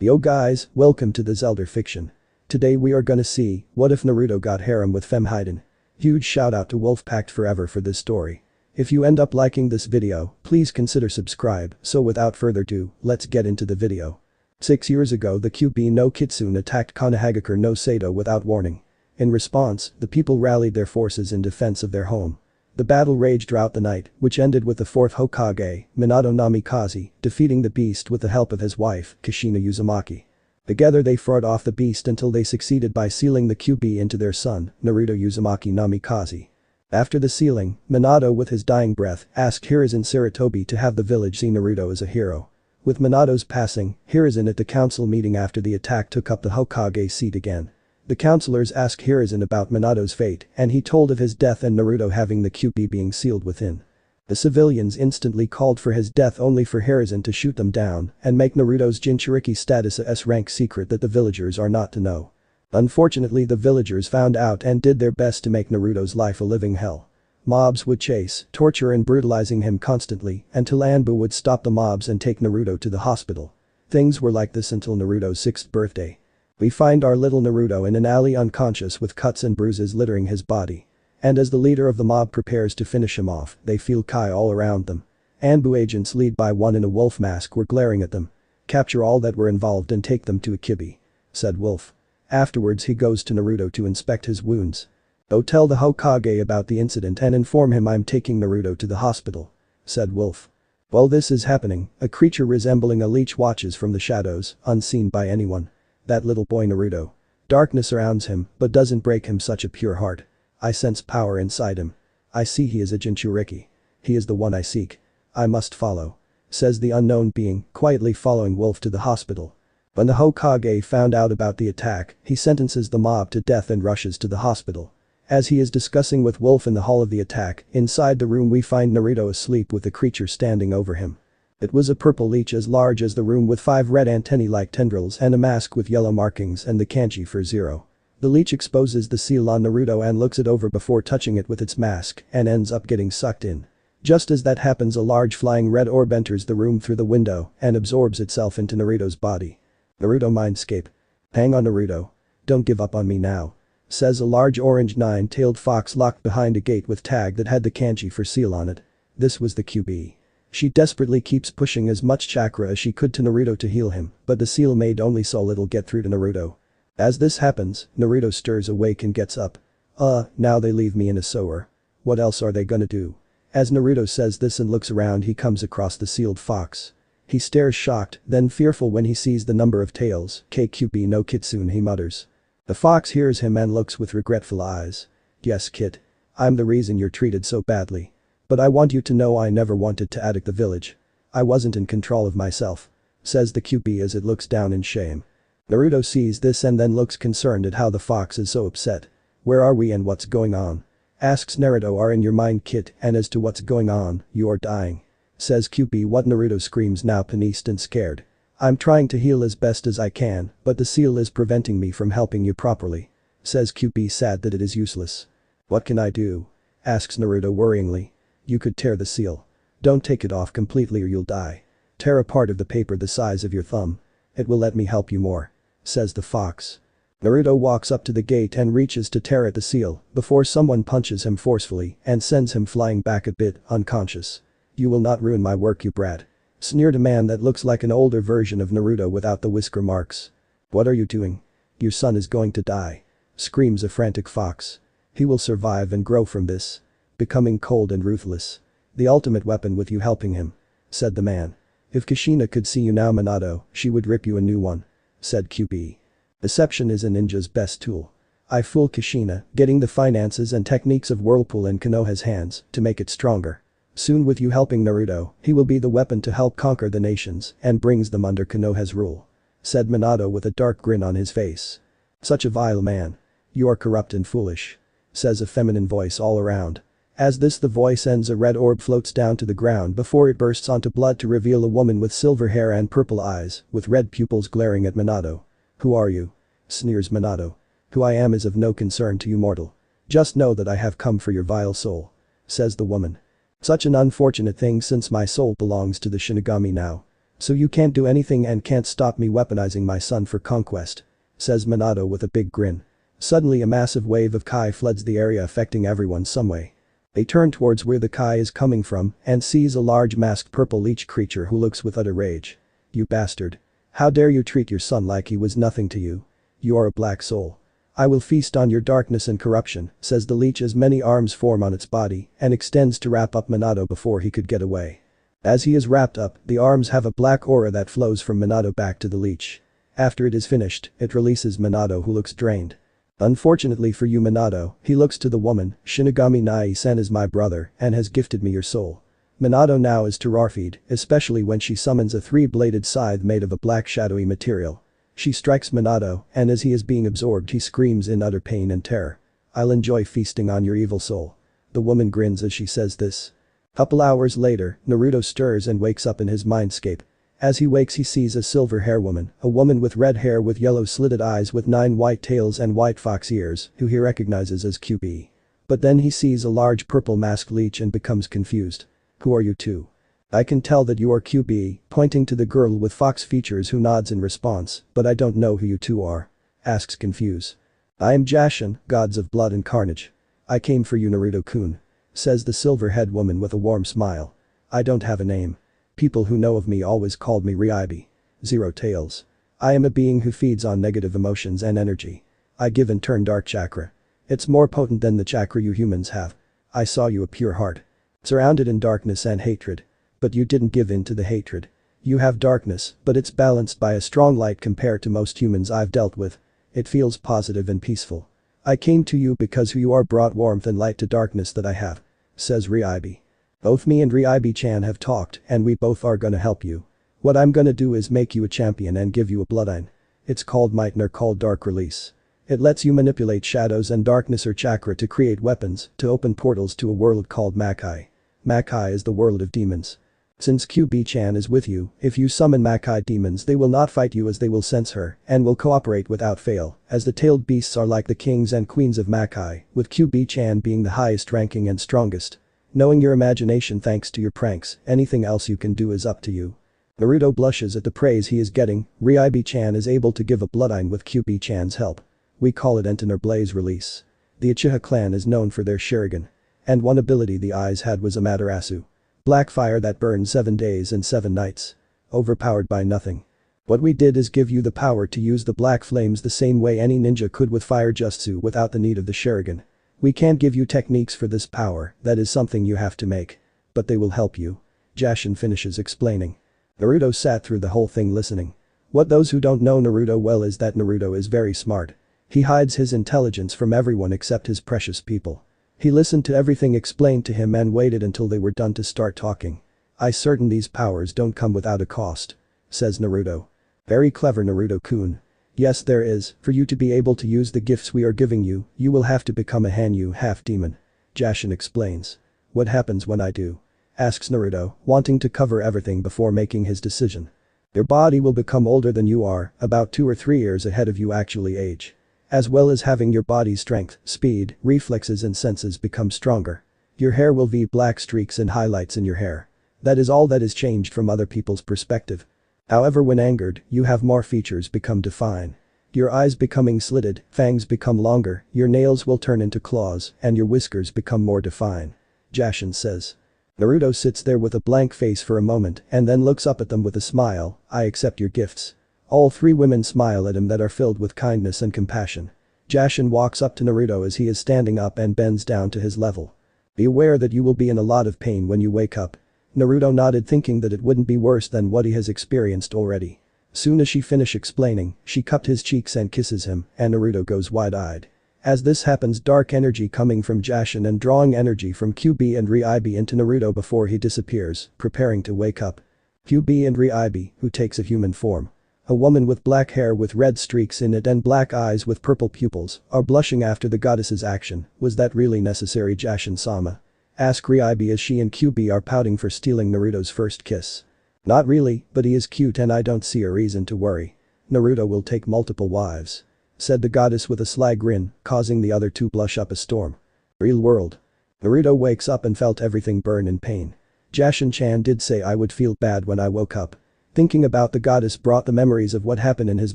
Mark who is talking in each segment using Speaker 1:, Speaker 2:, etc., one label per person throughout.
Speaker 1: Yo guys, welcome to the Zelda fiction. Today we are gonna see, what if Naruto got harem with Fem Hidan? Huge shout out to Wolfpack Forever for this story. If you end up liking this video, please consider subscribe, so without further ado, let's get into the video. 6 years ago the QB no Kitsune attacked Konohagakure no Sato without warning. In response, the people rallied their forces in defense of their home. The battle raged throughout the night, which ended with the 4th Hokage, Minato Namikaze, defeating the beast with the help of his wife, Kushina Uzumaki. Together they fought off the beast until they succeeded by sealing the QB into their son, Naruto Uzumaki Namikaze. After the sealing, Minato with his dying breath asked Hiruzen Sarutobi to have the village see Naruto as a hero. With Minato's passing, Hiruzen at the council meeting after the attack took up the Hokage seat again. The counselors asked Hiruzen about Minato's fate and he told of his death and Naruto having the QB being sealed within. The civilians instantly called for his death only for Hiruzen to shoot them down and make Naruto's Jinchuriki status a S-rank secret that the villagers are not to know. Unfortunately the villagers found out and did their best to make Naruto's life a living hell. Mobs would chase, torture and brutalizing him constantly until Anbu would stop the mobs and take Naruto to the hospital. Things were like this until Naruto's 6th birthday. We find our little Naruto in an alley unconscious with cuts and bruises littering his body. And as the leader of the mob prepares to finish him off, they feel Kai all around them. Anbu agents led by one in a wolf mask were glaring at them. "Capture all that were involved and take them to Akibi," said Wolf. Afterwards he goes to Naruto to inspect his wounds. "Go tell the Hokage about the incident and inform him I'm taking Naruto to the hospital," said Wolf. While this is happening, a creature resembling a leech watches from the shadows, unseen by anyone. That little boy Naruto. Darkness surrounds him, but doesn't break him such a pure heart. I sense power inside him. I see he is a Jinchuriki. He is the one I seek. I must follow, says the unknown being, quietly following Wolf to the hospital. When the Hokage found out about the attack, he sentences the mob to death and rushes to the hospital. As he is discussing with Wolf in the hall of the attack, inside the room we find Naruto asleep with the creature standing over him. It was a purple leech as large as the room with 5 red antennae-like tendrils and a mask with yellow markings and the kanji for 0. The leech exposes the seal on Naruto and looks it over before touching it with its mask and ends up getting sucked in. Just as that happens, a large flying red orb enters the room through the window and absorbs itself into Naruto's body. Naruto Mindscape. "Hang on Naruto. Don't give up on me now," says a large orange 9-tailed fox locked behind a gate with tag that had the kanji for seal on it. This was the QB. She desperately keeps pushing as much chakra as she could to Naruto to heal him, but the seal made only so little get through to Naruto. As this happens, Naruto stirs awake and gets up. Now they leave me in a sewer. What else are they gonna do?" As Naruto says this and looks around he comes across the sealed fox. He stares shocked, then fearful when he sees the number of tails, KQB no Kitsune he mutters. The fox hears him and looks with regretful eyes. "Yes kid. I'm the reason you're treated so badly. But I want you to know I never wanted to attack the village. I wasn't in control of myself," says the QB as it looks down in shame. Naruto sees this and then looks concerned at how the fox is so upset. "Where are we and what's going on?" asks Naruto. "Are in your mind kid, and as to what's going on, you are dying," says QB. What Naruto screams now panicked and scared. "I'm trying to heal as best as I can, but the seal is preventing me from helping you properly," says QB sad that it is useless. "What can I do?" asks Naruto worryingly. "You could tear the seal. Don't take it off completely or you'll die. Tear a part of the paper the size of your thumb. It will let me help you more," says the fox. Naruto walks up to the gate and reaches to tear at the seal before someone punches him forcefully and sends him flying back a bit, unconscious. "You will not ruin my work you brat," sneered a man that looks like an older version of Naruto without the whisker marks. "What are you doing? Your son is going to die," screams a frantic fox. "He will survive and grow from this. Becoming cold and ruthless. The ultimate weapon with you helping him," said the man. "If Kushina could see you now Minato, she would rip you a new one," said QB. "Deception is a ninja's best tool. I fool Kushina, getting the finances and techniques of Whirlpool in Konoha's hands to make it stronger. Soon with you helping Naruto, he will be the weapon to help conquer the nations and brings them under Konoha's rule," said Minato with a dark grin on his face. "Such a vile man. You are corrupt and foolish," says a feminine voice all around. As this the voice ends, a red orb floats down to the ground before it bursts onto blood to reveal a woman with silver hair and purple eyes, with red pupils glaring at Minato. "Who are you?" sneers Minato. "Who I am is of no concern to you mortal. Just know that I have come for your vile soul," says the woman. "Such an unfortunate thing since my soul belongs to the Shinigami now," So you can't do anything and can't stop me weaponizing my son for conquest. Says Minato with a big grin. Suddenly a massive wave of Kai floods the area affecting everyone some way. They turn towards where the Kai is coming from and sees a large masked purple leech creature who looks with utter rage. You bastard. How dare you treat your son like he was nothing to you? You are a black soul. I will feast on your darkness and corruption, says the leech as many arms form on its body and extends to wrap up Minato before he could get away. As he is wrapped up, the arms have a black aura that flows from Minato back to the leech. After it is finished, it releases Minato who looks drained. Unfortunately for you Minato, he looks to the woman, Shinigami Nai-san is my brother and has gifted me your soul. Minato now is terrified, especially when she summons a three-bladed scythe made of a black shadowy material. She strikes Minato and as he is being absorbed he screams in utter pain and terror. I'll enjoy feasting on your evil soul. The woman grins as she says this. Couple hours later, Naruto stirs and wakes up in his mindscape. As he wakes he sees a silver hair woman, a woman with red hair with yellow slitted eyes with 9 white tails and white fox ears, who he recognizes as QB. But then he sees a large purple masked leech and becomes confused. Who are you two? I can tell that you are QB, pointing to the girl with fox features who nods in response, but I don't know who you two are. Asks confused. I am Jashin, gods of blood and carnage. I came for you Naruto-kun. Says the silver-head woman with a warm smile. I don't have a name. People who know of me always called me Ryubi. Zero tails. I am a being who feeds on negative emotions and energy. I give in turn dark chakra. It's more potent than the chakra you humans have. I saw you a pure heart. Surrounded in darkness and hatred. But you didn't give in to the hatred. You have darkness, but it's balanced by a strong light compared to most humans I've dealt with. It feels positive and peaceful. I came to you because who you are brought warmth and light to darkness that I have. Says Ryubi. Both me and Ryubi-chan have talked and we both are gonna help you. What I'm gonna do is make you a champion and give you a bloodline. It's called Might or called Dark Release. It lets you manipulate shadows and darkness or chakra to create weapons, to open portals to a world called Makai. Makai is the world of demons. Since QB-chan is with you, if you summon Makai demons they will not fight you as they will sense her and will cooperate without fail, as the tailed beasts are like the kings and queens of Makai, with QB-chan being the highest ranking and strongest. Knowing your imagination thanks to your pranks, anything else you can do is up to you. Naruto blushes at the praise he is getting. Ryubi-chan is able to give a bloodline with QB-chan's help. We call it Enten or Blaze Release. The Uchiha clan is known for their Sharingan. And one ability the eyes had was Amaterasu. Black fire that burns 7 days and 7 nights. Overpowered by nothing. What we did is give you the power to use the black flames the same way any ninja could with fire jutsu without the need of the Sharingan. We can't give you techniques for this power, that is something you have to make. But they will help you. Jashin finishes explaining. Naruto sat through the whole thing listening. What those who don't know Naruto well is that Naruto is very smart. He hides his intelligence from everyone except his precious people. He listened to everything explained to him and waited until they were done to start talking. I certain these powers don't come without a cost. Says Naruto. Very clever Naruto-kun. Yes there is, for you to be able to use the gifts we are giving you, you will have to become a Hanyu half-demon. Jashin explains. What happens when I do? Asks Naruto, wanting to cover everything before making his decision. Your body will become older than you are, about 2 or 3 years ahead of you actually age. As well as having your body's strength, speed, reflexes and senses become stronger. Your hair will be black streaks and highlights in your hair. That is all that is changed from other people's perspective. However when angered, you have more features become defined. Your eyes becoming slitted, fangs become longer, your nails will turn into claws, and your whiskers become more defined. Jashin says. Naruto sits there with a blank face for a moment and then looks up at them with a smile. I accept your gifts. All 3 women smile at him that are filled with kindness and compassion. Jashin walks up to Naruto as he is standing up and bends down to his level. Be aware that you will be in a lot of pain when you wake up. Naruto nodded thinking that it wouldn't be worse than what he has experienced already. Soon as she finished explaining, she cupped his cheeks and kisses him and Naruto goes wide-eyed. As this happens dark energy coming from Jashin and drawing energy from QB and Ryubi into Naruto before he disappears, preparing to wake up. QB and Ryubi, who takes a human form. A woman with black hair with red streaks in it and black eyes with purple pupils, are blushing after the goddess's action. Was that really necessary Jashin-sama? Ask Ryubi as she and QB are pouting for stealing Naruto's first kiss. Not really, but he is cute and I don't see a reason to worry. Naruto will take multiple wives. Said the goddess with a sly grin, causing the other to blush up a storm. Real world. Naruto wakes up and felt everything burn in pain. Jashin-chan did say I would feel bad when I woke up. Thinking about the goddess brought the memories of what happened in his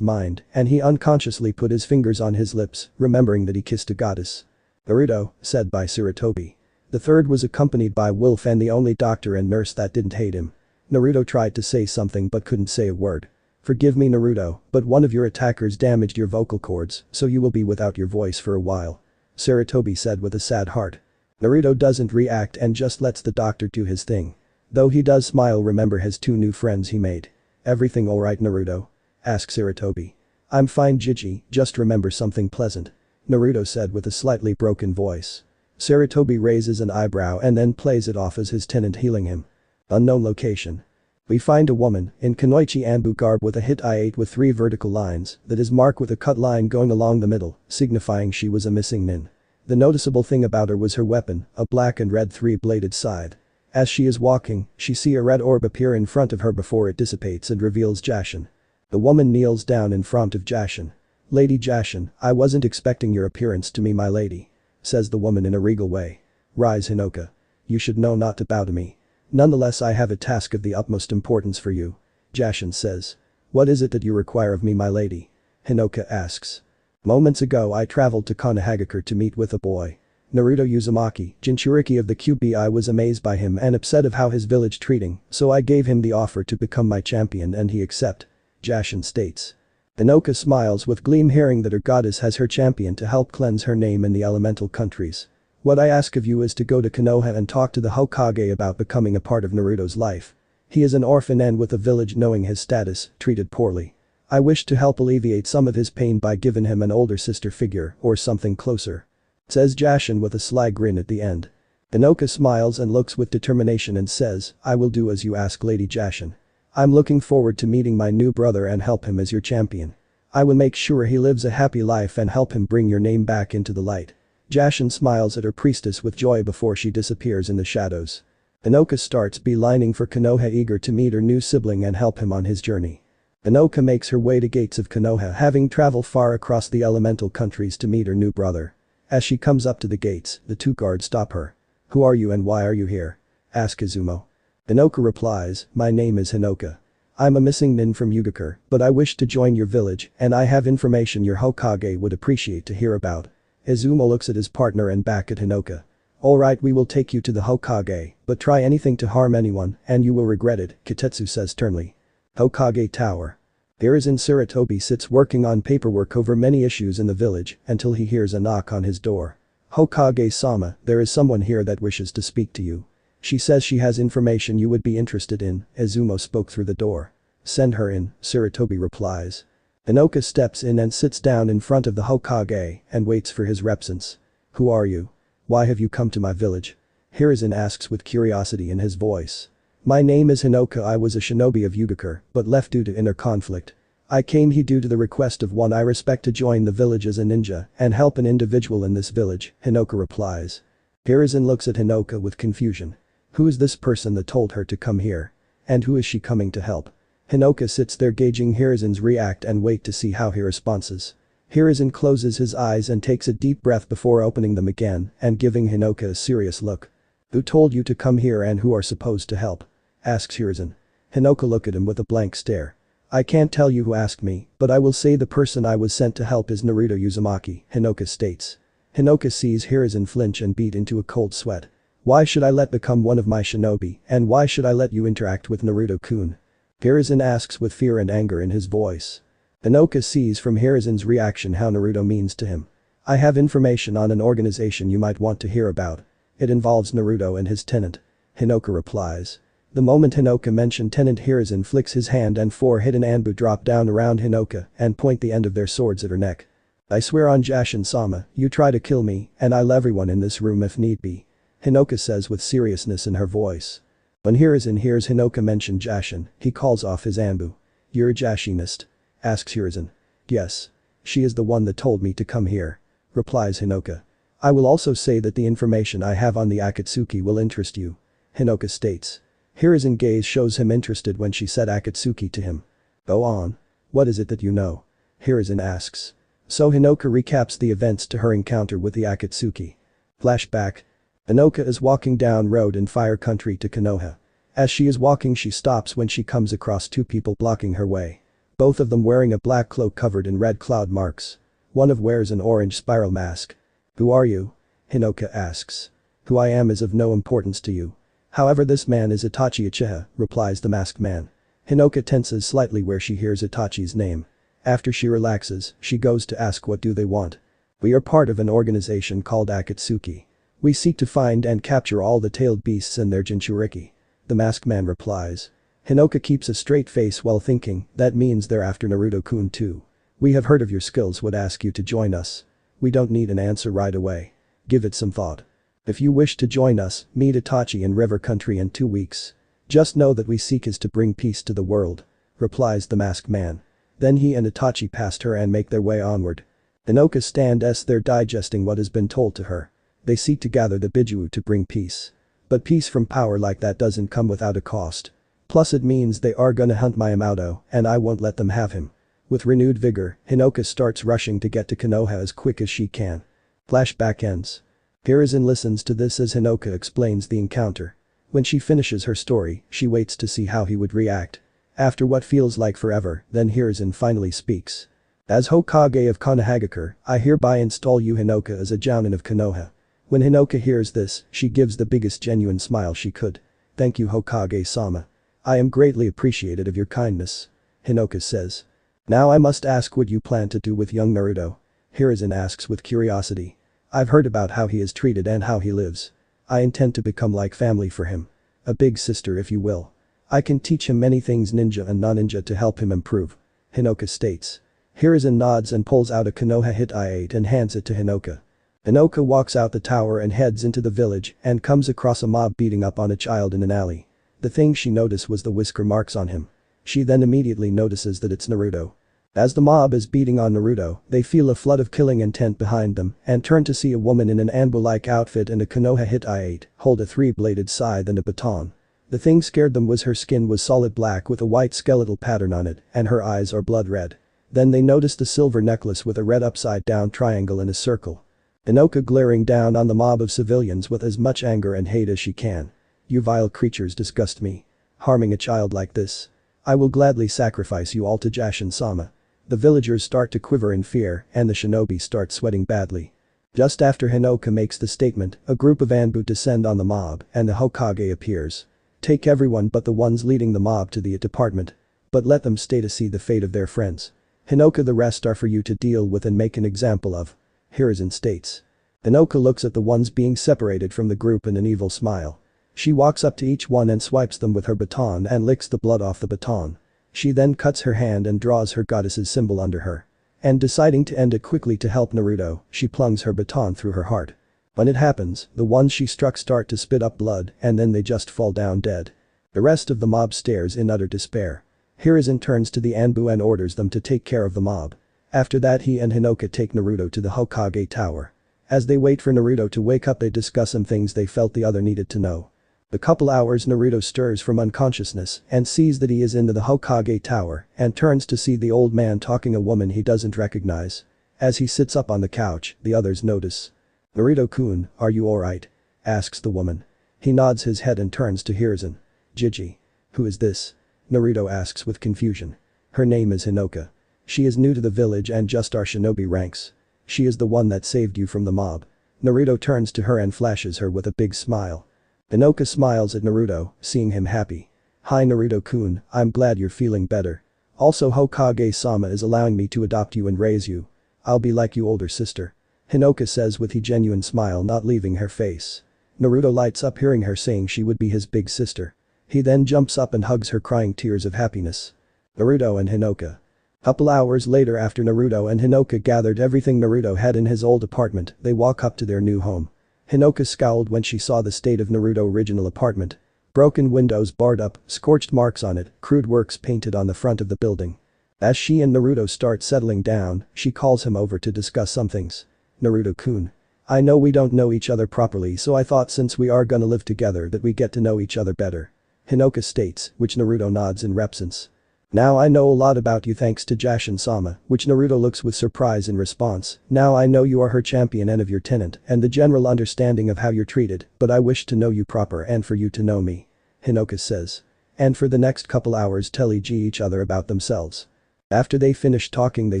Speaker 1: mind, and he unconsciously put his fingers on his lips, remembering that he kissed a goddess. Naruto, said by Sarutobi. The third was accompanied by Wolf and the only doctor and nurse that didn't hate him. Naruto tried to say something but couldn't say a word. Forgive me Naruto, but one of your attackers damaged your vocal cords, so you will be without your voice for a while. Sarutobi said with a sad heart. Naruto doesn't react and just lets the doctor do his thing. Though he does smile, remember his 2 new friends he made. Everything alright Naruto? Asked Sarutobi. I'm fine Jiji, just remember something pleasant. Naruto said with a slightly broken voice. Sarutobi raises an eyebrow and then plays it off as his tenant healing him. Unknown location. We find a woman in Kunoichi Anbu garb with a hit I-8 with 3 vertical lines that is marked with a cut line going along the middle, signifying she was a missing nin. The noticeable thing about her was her weapon, a black and red 3-bladed scythe. As she is walking, she see a red orb appear in front of her before it dissipates and reveals Jashin. The woman kneels down in front of Jashin. Lady Jashin, I wasn't expecting your appearance to me my lady. Says the woman in a regal way. Rise Hinoka. You should know not to bow to me. Nonetheless I have a task of the utmost importance for you. Jashin says. What is it that you require of me my lady? Hinoka asks. Moments ago I traveled to Konohagakure to meet with a boy. Naruto Uzumaki, Jinchuriki of the QB. I was amazed by him and upset of how his village treating, so I gave him the offer to become my champion and he accept. Jashin states. Hinoka smiles with gleam hearing that her goddess has her champion to help cleanse her name in the elemental countries. What I ask of you is to go to Konoha and talk to the Hokage about becoming a part of Naruto's life. He is an orphan and with the village knowing his status, treated poorly. I wish to help alleviate some of his pain by giving him an older sister figure or something closer. Says Jashin with a sly grin at the end. Hinoka smiles and looks with determination and says, I will do as you ask Lady Jashin. I'm looking forward to meeting my new brother and help him as your champion. I will make sure he lives a happy life and help him bring your name back into the light. Jashin smiles at her priestess with joy before she disappears in the shadows. Hinoka starts beelining for Konoha eager to meet her new sibling and help him on his journey. Hinoka makes her way to gates of Konoha having traveled far across the elemental countries to meet her new brother. As she comes up to the gates, the 2 guards stop her. Who are you and why are you here? Asks Izumo. Hinoka replies, my name is Hinoka. I'm a missing nin from Yugakure, but I wish to join your village and I have information your Hokage would appreciate to hear about. Izumo looks at his partner and back at Hinoka. Alright we will take you to the Hokage, but try anything to harm anyone and you will regret it, Kitetsu says sternly. Hokage Tower. Hiruzen Sarutobi sits working on paperwork over many issues in the village until he hears a knock on his door. Hokage-sama, there is someone here that wishes to speak to you. She says she has information you would be interested in, Izumo spoke through the door. Send her in, Sarutobi replies. Hinoka steps in and sits down in front of the Hokage and waits for his repsence. Who are you? Why have you come to my village? Hiruzen asks with curiosity in his voice. My name is Hinoka. I was a shinobi of Yugakure, but left due to inner conflict. I came here due to the request of one I respect to join the village as a ninja and help an individual in this village, Hinoka replies. Hiruzen looks at Hinoka with confusion. Who is this person that told her to come here? And who is she coming to help? Hinoka sits there gauging Hiruzen's react and wait to see how he responds. Hiruzen closes his eyes and takes a deep breath before opening them again and giving Hinoka a serious look. Who told you to come here and who are supposed to help? Asks Hiruzen. Hinoka look at him with a blank stare. I can't tell you who asked me, but I will say the person I was sent to help is Naruto Uzumaki, Hinoka states. Hinoka sees Hiruzen flinch and beat into a cold sweat. Why should I let become one of my shinobi and why should I let you interact with Naruto-kun? Hiruzen asks with fear and anger in his voice. Hinoka sees from Hiruzen's reaction how Naruto means to him. I have information on an organization you might want to hear about. It involves Naruto and his tenant. Hinoka replies. The moment Hinoka mentioned tenant Hiruzen flicks his hand and 4 hidden Anbu drop down around Hinoka and point the end of their swords at her neck. I swear on Jashin-sama, you try to kill me and I'll everyone in this room if need be. Hinoka says with seriousness in her voice. When Hiruzen hears Hinoka mention Jashin, he calls off his Anbu. You're a Jashinist? Asks Hiruzen. Yes. She is the one that told me to come here. Replies Hinoka. I will also say that the information I have on the Akatsuki will interest you. Hinoka states. Hiruzen gaze shows him interested when she said Akatsuki to him. Go on. What is it that you know? Hiruzen asks. So Hinoka recaps the events to her encounter with the Akatsuki. Flashback. Hinoka is walking down road in Fire Country to Konoha. As she is walking she stops when she comes across two people blocking her way. Both of them wearing a black cloak covered in red cloud marks. One of wears an orange spiral mask. "Who are you?" Hinoka asks. "Who I am is of no importance to you. However, this man is Itachi Uchiha," replies the masked man. Hinoka tenses slightly where she hears Itachi's name. After she relaxes, she goes to ask what do they want. "We are part of an organization called Akatsuki. We seek to find and capture all the tailed beasts and their jinchuriki," the masked man replies. Hinoka keeps a straight face while thinking, that means they're after Naruto-kun too. "We have heard of your skills, would ask you to join us. We don't need an answer right away. Give it some thought. If you wish to join us, meet Itachi in River Country in 2 weeks. Just know that we seek is to bring peace to the world," replies the masked man. Then he and Itachi pass her and make their way onward. Hinoka stands there digesting what has been told to her. They seek to gather the Bijuu to bring peace. But peace from power like that doesn't come without a cost. Plus it means they are gonna hunt Minamoto, and I won't let them have him. With renewed vigor, Hinoka starts rushing to get to Konoha as quick as she can. Flashback ends. Hiruzen listens to this as Hinoka explains the encounter. When she finishes her story, she waits to see how he would react. After what feels like forever, then Hiruzen finally speaks. "As Hokage of Konohagakure, I hereby install you Hinoka as a Jounin of Konoha." When Hinoka hears this, she gives the biggest genuine smile she could. "Thank you Hokage-sama. I am greatly appreciated of your kindness," Hinoka says. "Now I must ask what you plan to do with young Naruto?" Hiruzen asks with curiosity. "I've heard about how he is treated and how he lives. I intend to become like family for him. A big sister if you will. I can teach him many things ninja and non-ninja to help him improve," Hinoka states. Hiruzen nods and pulls out a Konoha Hit-8 and hands it to Hinoka. Hinoka walks out the tower and heads into the village and comes across a mob beating up on a child in an alley. The thing she noticed was the whisker marks on him. She then immediately notices that it's Naruto. As the mob is beating on Naruto, they feel a flood of killing intent behind them and turn to see a woman in an Anbu-like outfit and a Konoha Hit-8 hold a 3-bladed scythe and a baton. The thing scared them was her skin was solid black with a white skeletal pattern on it and her eyes are blood red. Then they noticed a silver necklace with a red upside-down triangle in a circle. Hinoka glaring down on the mob of civilians with as much anger and hate as she can. "You vile creatures disgust me. Harming a child like this. I will gladly sacrifice you all to Jashin-sama." The villagers start to quiver in fear and the shinobi start sweating badly. Just after Hinoka makes the statement, a group of Anbu descend on the mob and the Hokage appears. "Take everyone but the ones leading the mob to the department. But let them stay to see the fate of their friends. Hinoka, the rest are for you to deal with and make an example of," Hiruzen states. Hinoka looks at the ones being separated from the group in an evil smile. She walks up to each one and swipes them with her baton and licks the blood off the baton. She then cuts her hand and draws her goddess's symbol under her. And deciding to end it quickly to help Naruto, she plunges her baton through her heart. When it happens, the ones she struck start to spit up blood and then they just fall down dead. The rest of the mob stares in utter despair. Hiruzen turns to the Anbu and orders them to take care of the mob. After that he and Hinoka take Naruto to the Hokage tower. As they wait for Naruto to wake up they discuss some things they felt the other needed to know. A couple hours Naruto stirs from unconsciousness and sees that he is into the Hokage tower and turns to see the old man talking a woman he doesn't recognize. As he sits up on the couch, the others notice. "Naruto-kun, are you alright?" asks the woman. He nods his head and turns to Hiruzen. "Jiji. Who is this?" Naruto asks with confusion. Her name is Hinoka. She is new to the village and just our shinobi ranks. She is the one that saved you from the mob. Naruto turns to her and flashes her with a big smile. Hinoka smiles at Naruto, seeing him happy. "Hi Naruto-kun, I'm glad you're feeling better. Also Hokage-sama is allowing me to adopt you and raise you. I'll be like you older sister," Hinoka says with a genuine smile not leaving her face. Naruto lights up hearing her saying she would be his big sister. He then jumps up and hugs her crying tears of happiness. Naruto and Hinoka. Couple hours later after Naruto and Hinoka gathered everything Naruto had in his old apartment, they walk up to their new home. Hinoka scowled when she saw the state of Naruto's original apartment. Broken windows barred up, scorched marks on it, crude works painted on the front of the building. As she and Naruto start settling down, she calls him over to discuss some things. "Naruto-kun. I know we don't know each other properly so I thought since we are gonna live together that we get to know each other better," Hinoka states, which Naruto nods in represence. "Now I know a lot about you thanks to Jashin-sama," which Naruto looks with surprise in response. "Now I know you are her champion and of your tenant and the general understanding of how you're treated, but I wish to know you proper and for you to know me." Hinoka says. And for the next couple hours tell each other about themselves. After they finish talking they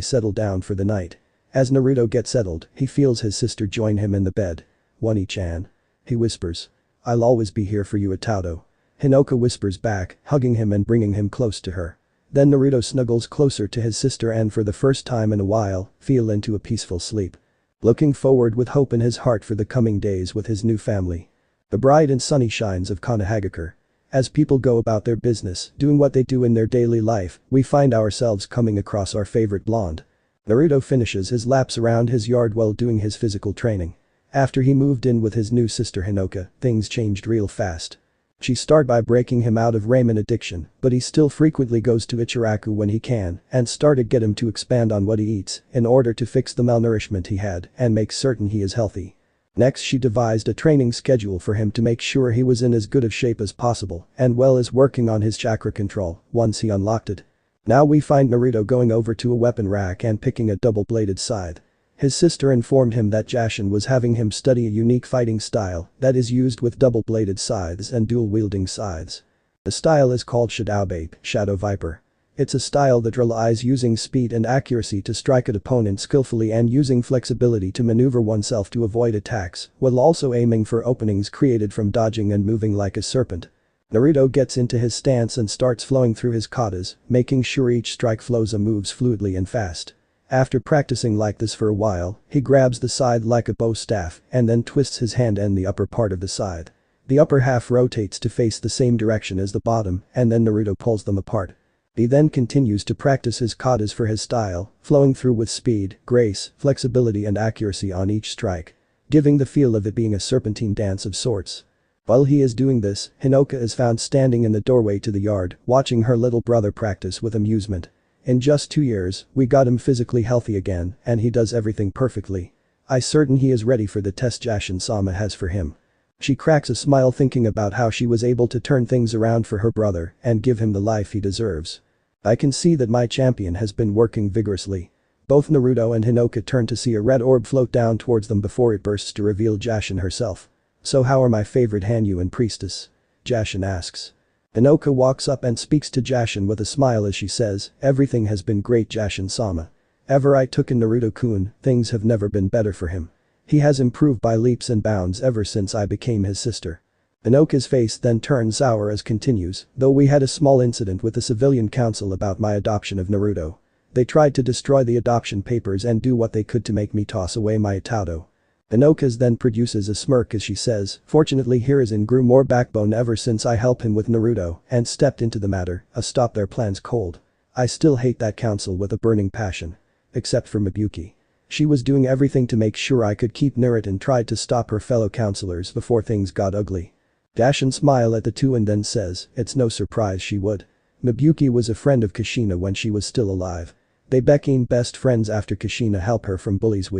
Speaker 1: settle down for the night. As Naruto gets settled, he feels his sister join him in the bed. "Wani-chan." He whispers. "I'll always be here for you Itato." Hinoka whispers back, hugging him and bringing him close to her. Then Naruto snuggles closer to his sister and for the first time in a while, fell into a peaceful sleep. Looking forward with hope in his heart for the coming days with his new family. The bright and sunny shines of Konohagakure. As people go about their business, doing what they do in their daily life, we find ourselves coming across our favorite blonde. Naruto finishes his laps around his yard while doing his physical training. After he moved in with his new sister Hinoka, things changed real fast. She started by breaking him out of ramen addiction, but he still frequently goes to Ichiraku when he can and started get him to expand on what he eats in order to fix the malnourishment he had and make certain he is healthy. Next she devised a training schedule for him to make sure he was in as good of shape as possible and well as working on his chakra control once he unlocked it. Now we find Naruto going over to a weapon rack and picking a double-bladed scythe. His sister informed him that Jashin was having him study a unique fighting style that is used with double-bladed scythes and dual-wielding scythes. The style is called Shinobi, Shadow Viper. It's a style that relies using speed and accuracy to strike an opponent skillfully and using flexibility to maneuver oneself to avoid attacks, while also aiming for openings created from dodging and moving like a serpent. Naruto gets into his stance and starts flowing through his katas, making sure each strike flows and moves fluidly and fast. After practicing like this for a while, he grabs the scythe like a bow staff and then twists his hand and the upper part of the scythe. The upper half rotates to face the same direction as the bottom and then Naruto pulls them apart. He then continues to practice his katas for his style, flowing through with speed, grace, flexibility and accuracy on each strike, giving the feel of it being a serpentine dance of sorts. While he is doing this, Hinoka is found standing in the doorway to the yard, watching her little brother practice with amusement. In just 2 years, we got him physically healthy again and he does everything perfectly. I certain he is ready for the test Jashin-sama has for him. She cracks a smile thinking about how she was able to turn things around for her brother and give him the life he deserves. I can see that my champion has been working vigorously. Both Naruto and Hinoka turn to see a red orb float down towards them before it bursts to reveal Jashin herself. "So how are my favorite Hanyu and Priestess?" Jashin asks. Hinoka walks up and speaks to Jashin with a smile as she says, "Everything has been great Jashin-sama. Ever I took in Naruto-kun, things have never been better for him. He has improved by leaps and bounds ever since I became his sister." Hinoka's face then turns sour as continues, "Though we had a small incident with the civilian council about my adoption of Naruto. They tried to destroy the adoption papers and do what they could to make me toss away my Itato." Hinoka then produces a smirk as she says, "Fortunately Hiruzen grew more backbone ever since I helped him with Naruto and stepped into the matter, stop their plans cold. I still hate that council with a burning passion. Except for Mibukki. She was doing everything to make sure I could keep Naruto and tried to stop her fellow councilors before things got ugly." Jashin smiles at the two and then says, "It's no surprise she would. Mibukki was a friend of Kushina when she was still alive. They became best friends after Kushina helped her from bullies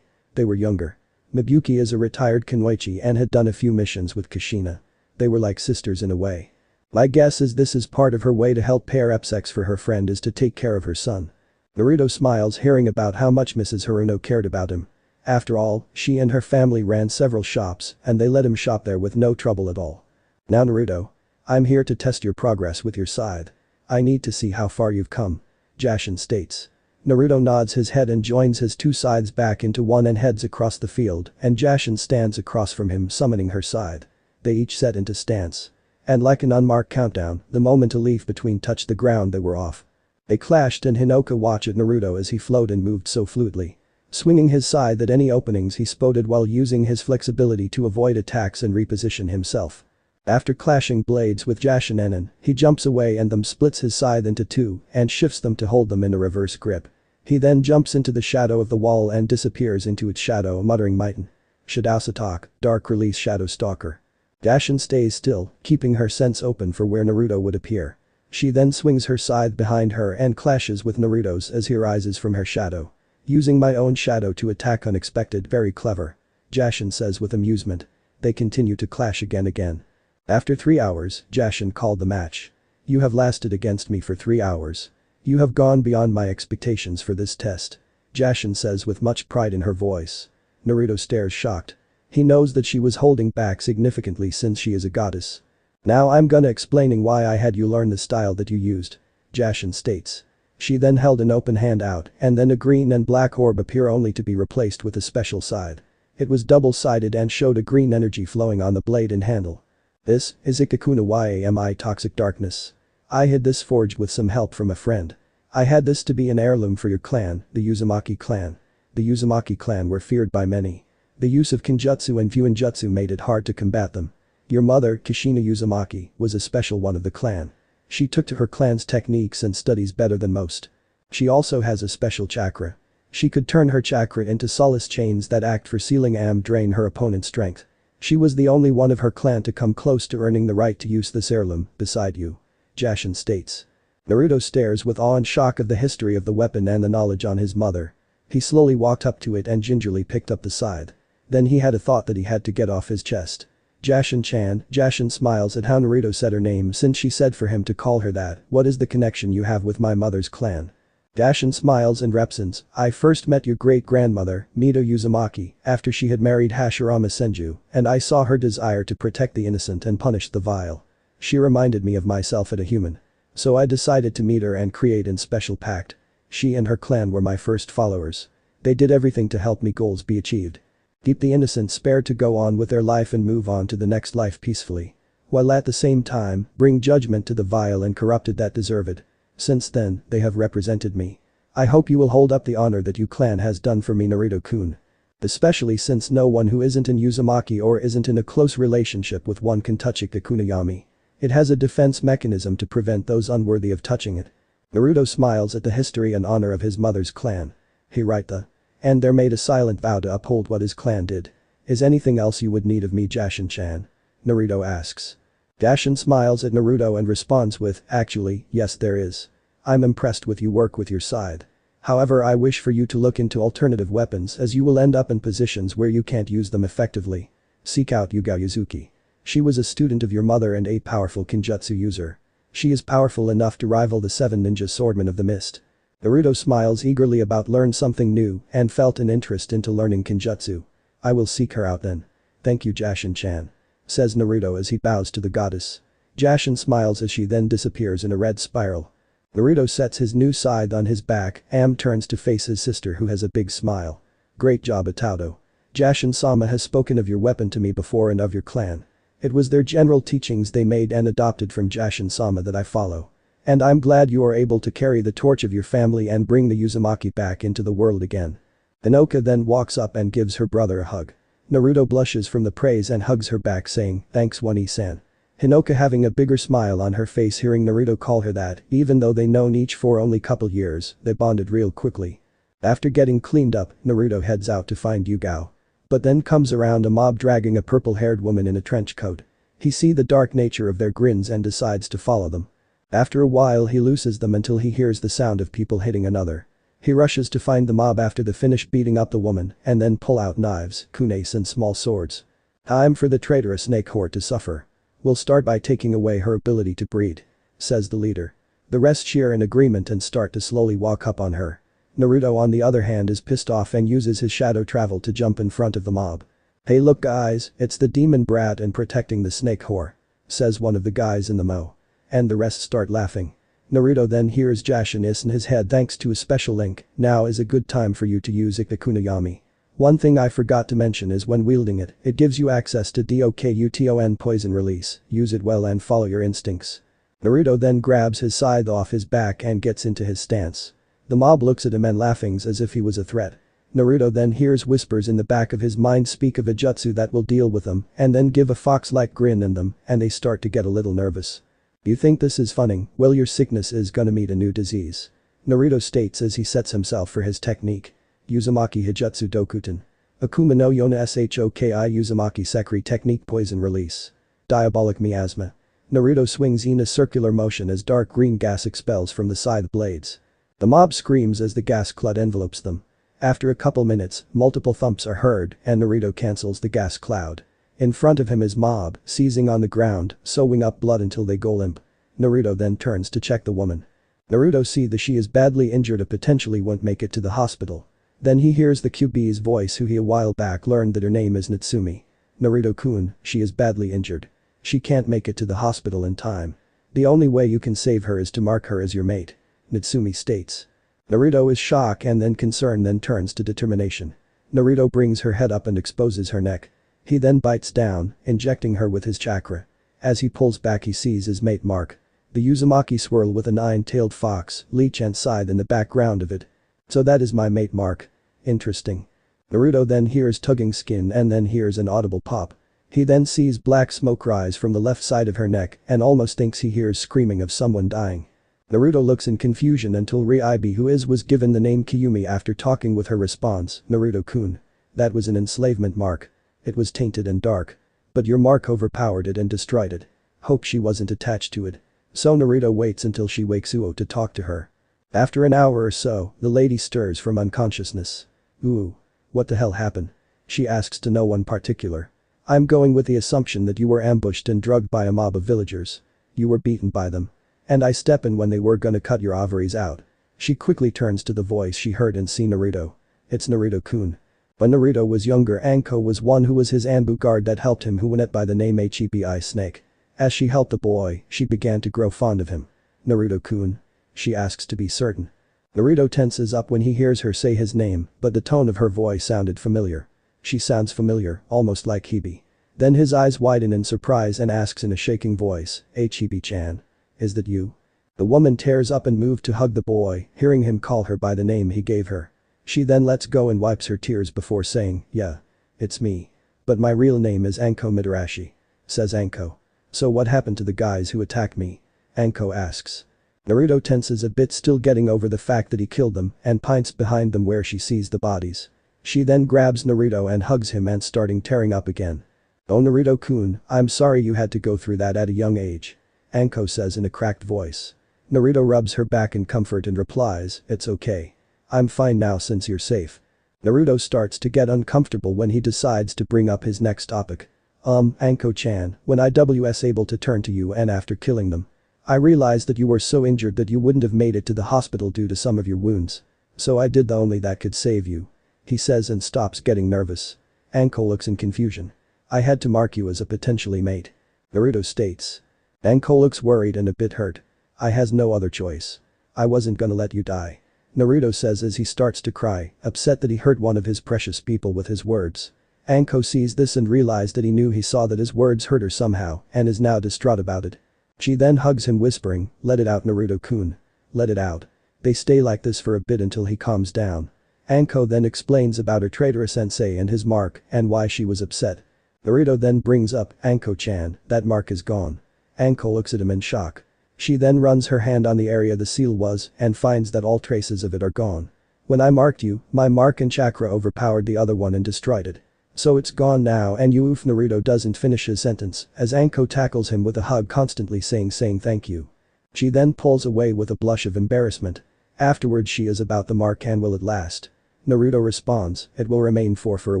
Speaker 1: they were younger. Mibukki is a retired kunoichi and had done a few missions with Kushina. They were like sisters in a way. My guess is this is part of her way to help pay respects for her friend is to take care of her son." Naruto smiles hearing about how much Mrs. Haruno cared about him. After all, she and her family ran several shops and they let him shop there with no trouble at all. "Now Naruto. I'm here to test your progress with your scythe. I need to see how far you've come," Jashin states. Naruto nods his head and joins his two scythes back into one and heads across the field and Jashin stands across from him summoning her scythe. They each set into stance. And like an unmarked countdown, the moment a leaf between touched the ground they were off. They clashed and Hinoka watched Naruto as he flowed and moved so fluidly. Swinging his scythe at any openings he spotted while using his flexibility to avoid attacks and reposition himself. After clashing blades with Jashin, he jumps away and then splits his scythe into two and shifts them to hold them in a reverse grip. He then jumps into the shadow of the wall and disappears into its shadow muttering Mighten. Shadowsatok, Dark Release Shadow Stalker. Jashin stays still, keeping her sense open for where Naruto would appear. She then swings her scythe behind her and clashes with Naruto's as he rises from her shadow. "Using my own shadow to attack unexpected, very clever," Jashin says with amusement. They continue to clash again. After 3 hours, Jashin called the match. "You have lasted against me for 3 hours. You have gone beyond my expectations for this test," Jashin says with much pride in her voice. Naruto stares shocked. He knows that she was holding back significantly since she is a goddess. Now I'm gonna explaining why I had you learn the style that you used. Jashin states. She then held an open hand out and then a green and black orb appear only to be replaced with a special side. It was double-sided and showed a green energy flowing on the blade and handle. This is Ikakuna Yami Toxic Darkness. I hid this forged with some help from a friend. I had this to be an heirloom for your clan, the Uzumaki clan. The Uzumaki clan were feared by many. The use of Kenjutsu and Fuinjutsu made it hard to combat them. Your mother, Kushina Uzumaki, was a special one of the clan. She took to her clan's techniques and studies better than most. She also has a special chakra. She could turn her chakra into solace chains that act for sealing and drain her opponent's strength. She was the only one of her clan to come close to earning the right to use this heirloom, beside you. Jashin states. Naruto stares with awe and shock of the history of the weapon and the knowledge on his mother. He slowly walked up to it and gingerly picked up the side. Then he had a thought that he had to get off his chest. Jashin-chan. Jashin smiles at how Naruto said her name since she said for him to call her that. What is the connection you have with my mother's clan? Jashin smiles and represents. I first met your great-grandmother, Mito Uzumaki, after she had married Hashirama Senju, and I saw her desire to protect the innocent and punish the vile. She reminded me of myself as a human. So I decided to meet her and create a special pact. She and her clan were my first followers. They did everything to help me goals be achieved. Keep the innocent spared to go on with their life and move on to the next life peacefully. While at the same time, bring judgment to the vile and corrupted that deserve it. Since then, they have represented me. I hope you will hold up the honor that you clan has done for me Naruto-kun. Especially since no one who isn't in Uzumaki or isn't in a close relationship with one can touch Ikakuna Yami. It has a defense mechanism to prevent those unworthy of touching it. Naruto smiles at the history and honor of his mother's clan. He write the. And there made a silent vow to uphold what his clan did. Is anything else you would need of me Jashin-chan? Naruto asks. Jashin smiles at Naruto and responds with, actually, yes there is. I'm impressed with you work with your side. However I wish for you to look into alternative weapons as you will end up in positions where you can't use them effectively. Seek out Yuga Yuzuki. She was a student of your mother and a powerful Kenjutsu user. She is powerful enough to rival the 7 ninja swordmen of the mist. Naruto smiles eagerly about learn something new and felt an interest into learning Kenjutsu. I will seek her out then. Thank you Jashin-chan. Says Naruto as he bows to the goddess. Jashin smiles as she then disappears in a red spiral. Naruto sets his new scythe on his back and turns to face his sister who has a big smile. Great job Ataudo. Jashin-sama has spoken of your weapon to me before and of your clan. It was their general teachings they made and adopted from Jashin-sama that I follow. And I'm glad you are able to carry the torch of your family and bring the Uzumaki back into the world again. Hinoka then walks up and gives her brother a hug. Naruto blushes from the praise and hugs her back saying, thanks One-san. Hinoka having a bigger smile on her face hearing Naruto call her that, even though they known each for only couple years, they bonded real quickly. After getting cleaned up, Naruto heads out to find Yuga. But then comes around a mob dragging a purple-haired woman in a trench coat. He see the dark nature of their grins and decides to follow them. After a while he loses them until he hears the sound of people hitting another. He rushes to find the mob after they finish beating up the woman and then pull out knives, kunes and small swords. Time for the traitorous snake whore to suffer. We'll start by taking away her ability to breed. Says the leader. The rest share in agreement and start to slowly walk up on her. Naruto on the other hand is pissed off and uses his shadow travel to jump in front of the mob. Hey look guys, it's the demon brat and protecting the snake whore. Says one of the guys in the mo. And the rest start laughing. Naruto then hears Jashin is in his head thanks to a special link. Now is a good time for you to use Ikakuna Yami. One thing I forgot to mention is when wielding it, it gives you access to Dokuton poison release. Use it well and follow your instincts. Naruto then grabs his scythe off his back and gets into his stance. The mob looks at him and laughing as if he was a threat. Naruto then hears whispers in the back of his mind speak of a jutsu that will deal with them and then give a fox-like grin in them and they start to get a little nervous. You think this is funny? Well your sickness is gonna meet a new disease. Naruto states as he sets himself for his technique. Uzumaki Hijutsu Dokuten. Akuma no Yona Shoki Uzumaki Sekiri Technique Poison Release. Diabolic Miasma. Naruto swings in a circular motion as dark green gas expels from the scythe blades. The mob screams as the gas cloud envelopes them. After a couple minutes, multiple thumps are heard and Naruto cancels the gas cloud. In front of him is mob, seizing on the ground, sewing up blood until they go limp. Naruto then turns to check the woman. Naruto see that she is badly injured and potentially won't make it to the hospital. Then he hears the QB's voice who he a while back learned that her name is Natsumi. Naruto-kun, she is badly injured. She can't make it to the hospital in time. The only way you can save her is to mark her as your mate. Natsumi states. Naruto is shocked and then concern then turns to determination. Naruto brings her head up and exposes her neck. He then bites down, injecting her with his chakra. As he pulls back he sees his mate mark. The Uzumaki swirl with a 9-tailed fox, leech and scythe in the background of it. So that is my mate mark. Interesting. Naruto then hears tugging skin and then hears an audible pop. He then sees black smoke rise from the left side of her neck and almost thinks he hears screaming of someone dying. Naruto looks in confusion until Ryubi who was given the name Kiyumi after talking with her response, Naruto-kun. That was an enslavement mark. It was tainted and dark. But your mark overpowered it and destroyed it. Hope she wasn't attached to it. So Naruto waits until she wakes Uo to talk to her. After an hour or so, the lady stirs from unconsciousness. Ooh. What the hell happened? She asks to no one particular. I'm going with the assumption that you were ambushed and drugged by a mob of villagers. You were beaten by them. And I step in when they were gonna cut your ovaries out. She quickly turns to the voice she heard and see Naruto. It's Naruto-kun. When Naruto was younger Anko was one who was his Anbu guard that helped him who went by the name Hibi Snake. As she helped the boy, she began to grow fond of him. Naruto-kun? She asks to be certain. Naruto tenses up when he hears her say his name, but the tone of her voice sounded familiar. She sounds familiar, almost like Hibi. Then his eyes widen in surprise and asks in a shaking voice, Hibi-chan. Is that you? The woman tears up and moves to hug the boy, hearing him call her by the name he gave her. She then lets go and wipes her tears before saying, yeah. It's me. But my real name is Anko Midarashi. Says Anko. So what happened to the guys who attacked me? Anko asks. Naruto tenses a bit still getting over the fact that he killed them and pints behind them where she sees the bodies. She then grabs Naruto and hugs him and starting tearing up again. Oh Naruto-kun, I'm sorry you had to go through that at a young age. Anko says in a cracked voice. Naruto rubs her back in comfort and replies, it's okay. I'm fine now since you're safe. Naruto starts to get uncomfortable when he decides to bring up his next topic. Anko-chan, when I was able to turn to you and after killing them. I realized that you were so injured that you wouldn't have made it to the hospital due to some of your wounds. So I did the only that could save you. He says and stops getting nervous. Anko looks in confusion. I had to mark you as a potentially mate. Naruto states. Anko looks worried and a bit hurt. I has no other choice. I wasn't gonna let you die. Naruto says as he starts to cry, upset that he hurt one of his precious people with his words. Anko sees this and realized that he saw that his words hurt her somehow and is now distraught about it. She then hugs him whispering, let it out Naruto-kun. Let it out. They stay like this for a bit until he calms down. Anko then explains about her traitorous sensei and his mark and why she was upset. Naruto then brings up, Anko-chan, that mark is gone. Anko looks at him in shock. She then runs her hand on the area the seal was and finds that all traces of it are gone. When I marked you, my mark and chakra overpowered the other one and destroyed it. So it's gone now and you oof Naruto doesn't finish his sentence as Anko tackles him with a hug constantly saying thank you. She then pulls away with a blush of embarrassment. Afterwards she is about the mark and will it last? Naruto responds, it will remain for a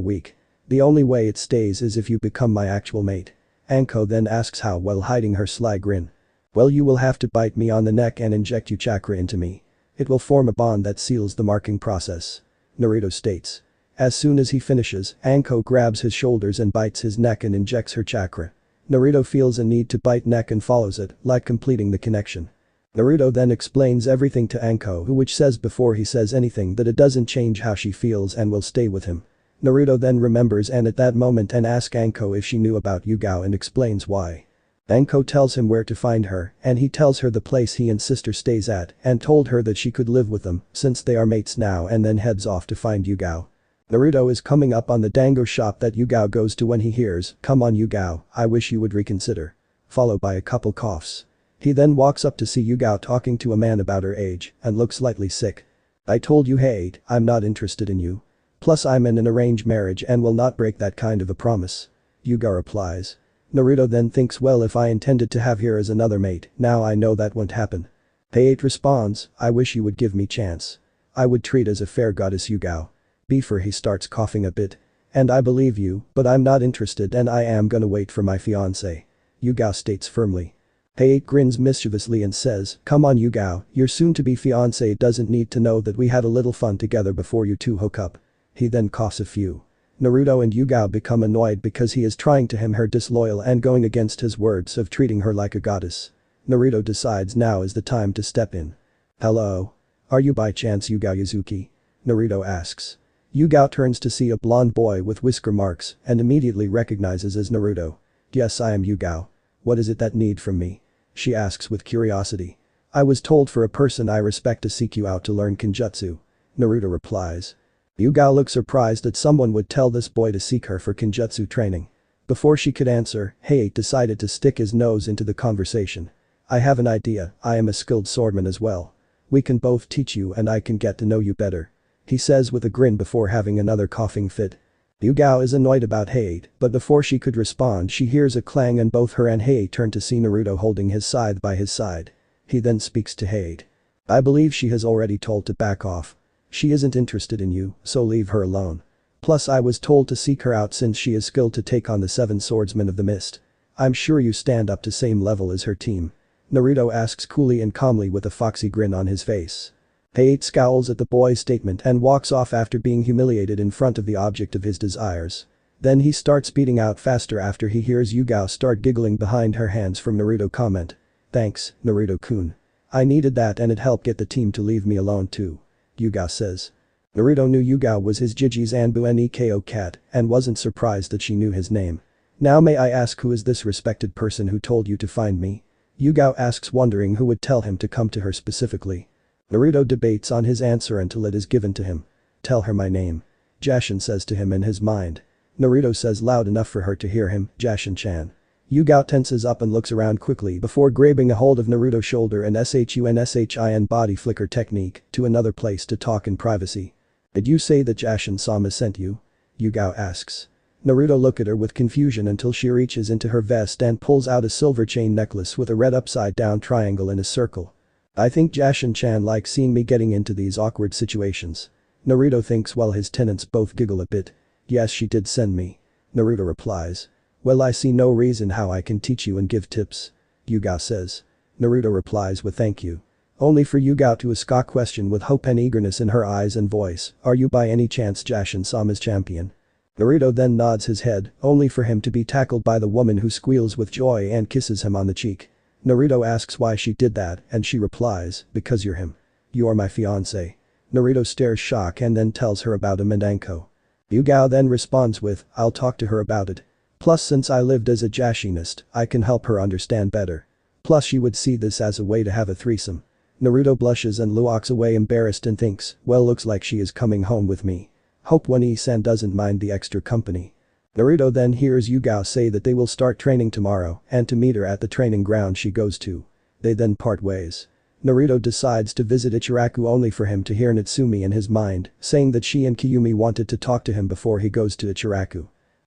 Speaker 1: week. The only way it stays is if you become my actual mate. Anko then asks how while hiding her sly grin. Well you will have to bite me on the neck and inject you chakra into me. It will form a bond that seals the marking process. Naruto states. As soon as he finishes, Anko grabs his shoulders and bites his neck and injects her chakra. Naruto feels a need to bite neck and follows it, like completing the connection. Naruto then explains everything to Anko which says before he says anything that it doesn't change how she feels and will stay with him. Naruto then remembers and at that moment and asks Anko if she knew about Yuga and explains why. Anko tells him where to find her and he tells her the place he and sister stays at and told her that she could live with them since they are mates now and then heads off to find Yuga. Naruto is coming up on the dango shop that Yuga goes to when he hears, come on Yuga, I wish you would reconsider. Followed by a couple coughs. He then walks up to see Yuga talking to a man about her age and looks slightly sick. I told you hey, I'm not interested in you. Plus I'm in an arranged marriage and will not break that kind of a promise. Yuga replies. Naruto then thinks well if I intended to have her as another mate, now I know that won't happen. Height responds, I wish you would give me chance. I would treat as a fair goddess Yuga. Before he starts coughing a bit. And I believe you, but I'm not interested and I am gonna wait for my fiancé. Yuga states firmly. Height grins mischievously and says, come on Yuga, your soon-to-be fiancé doesn't need to know that we had a little fun together before you two hook up. He then coughs a few. Naruto and Yuga become annoyed because he is trying to him her disloyal and going against his words of treating her like a goddess. Naruto decides now is the time to step in. "Hello? Are you by chance Yuga Yuzuki?" Naruto asks. Yuga turns to see a blonde boy with whisker marks and immediately recognizes as Naruto. "Yes, I am Yuga. What is it that need from me?" she asks with curiosity. "I was told for a person I respect to seek you out to learn Kenjutsu," Naruto replies. Yuga looks surprised that someone would tell this boy to seek her for Kenjutsu training. Before she could answer, Height decided to stick his nose into the conversation. "I have an idea, I am a skilled swordman as well. We can both teach you and I can get to know you better," he says with a grin before having another coughing fit. Yuga is annoyed about Height, but before she could respond she hears a clang and both her and Height turn to see Naruto holding his scythe by his side. He then speaks to Height. "I believe she has already told to back off. She isn't interested in you, so leave her alone. Plus I was told to seek her out since she is skilled to take on the 7 swordsmen of the mist. I'm sure you stand up to same level as her team," Naruto asks coolly and calmly with a foxy grin on his face. Height scowls at the boy's statement and walks off after being humiliated in front of the object of his desires. Then he starts speeding out faster after he hears Yuga start giggling behind her hands from Naruto comment. "Thanks, Naruto-kun. I needed that and it helped get the team to leave me alone too," Yuga says. Naruto knew Yuga was his Jiji Zanbu Neko cat and wasn't surprised that she knew his name. "Now may I ask who is this respected person who told you to find me?" Yuga asks wondering who would tell him to come to her specifically. Naruto debates on his answer until it is given to him. "Tell her my name," Jashin says to him in his mind. Naruto says loud enough for her to hear him, "Jashin-chan." Yuga tenses up and looks around quickly before grabbing a hold of Naruto's shoulder and SHUN body flicker technique to another place to talk in privacy. "Did you say that Jashin-sama sent you?" Yuga asks. Naruto looks at her with confusion until she reaches into her vest and pulls out a silver chain necklace with a red upside down triangle in a circle. "I think Jashin-chan likes seeing me getting into these awkward situations." Naruto thinks while his tenants both giggle a bit. "Yes, she did send me," Naruto replies. "Well, I see no reason how I can teach you and give tips," Yuga says. Naruto replies with thank you. Only for Yuga to ask a question with hope and eagerness in her eyes and voice. "Are you by any chance Jashin-sama's champion?" Naruto then nods his head, only for him to be tackled by the woman who squeals with joy and kisses him on the cheek. Naruto asks why she did that and she replies, "Because you're him. You are my fiancé." Naruto stares shock and then tells her about him and Anko. Yuga then responds with, "I'll talk to her about it. Plus since I lived as a Jashinist, I can help her understand better. Plus she would see this as a way to have a threesome." Naruto blushes and walks away embarrassed and thinks, well looks like she is coming home with me. Hope One-san doesn't mind the extra company. Naruto then hears Yuga say that they will start training tomorrow and to meet her at the training ground she goes to. They then part ways. Naruto decides to visit Ichiraku only for him to hear Natsumi in his mind, saying that she and Kiyumi wanted to talk to him before he goes to Ichiraku.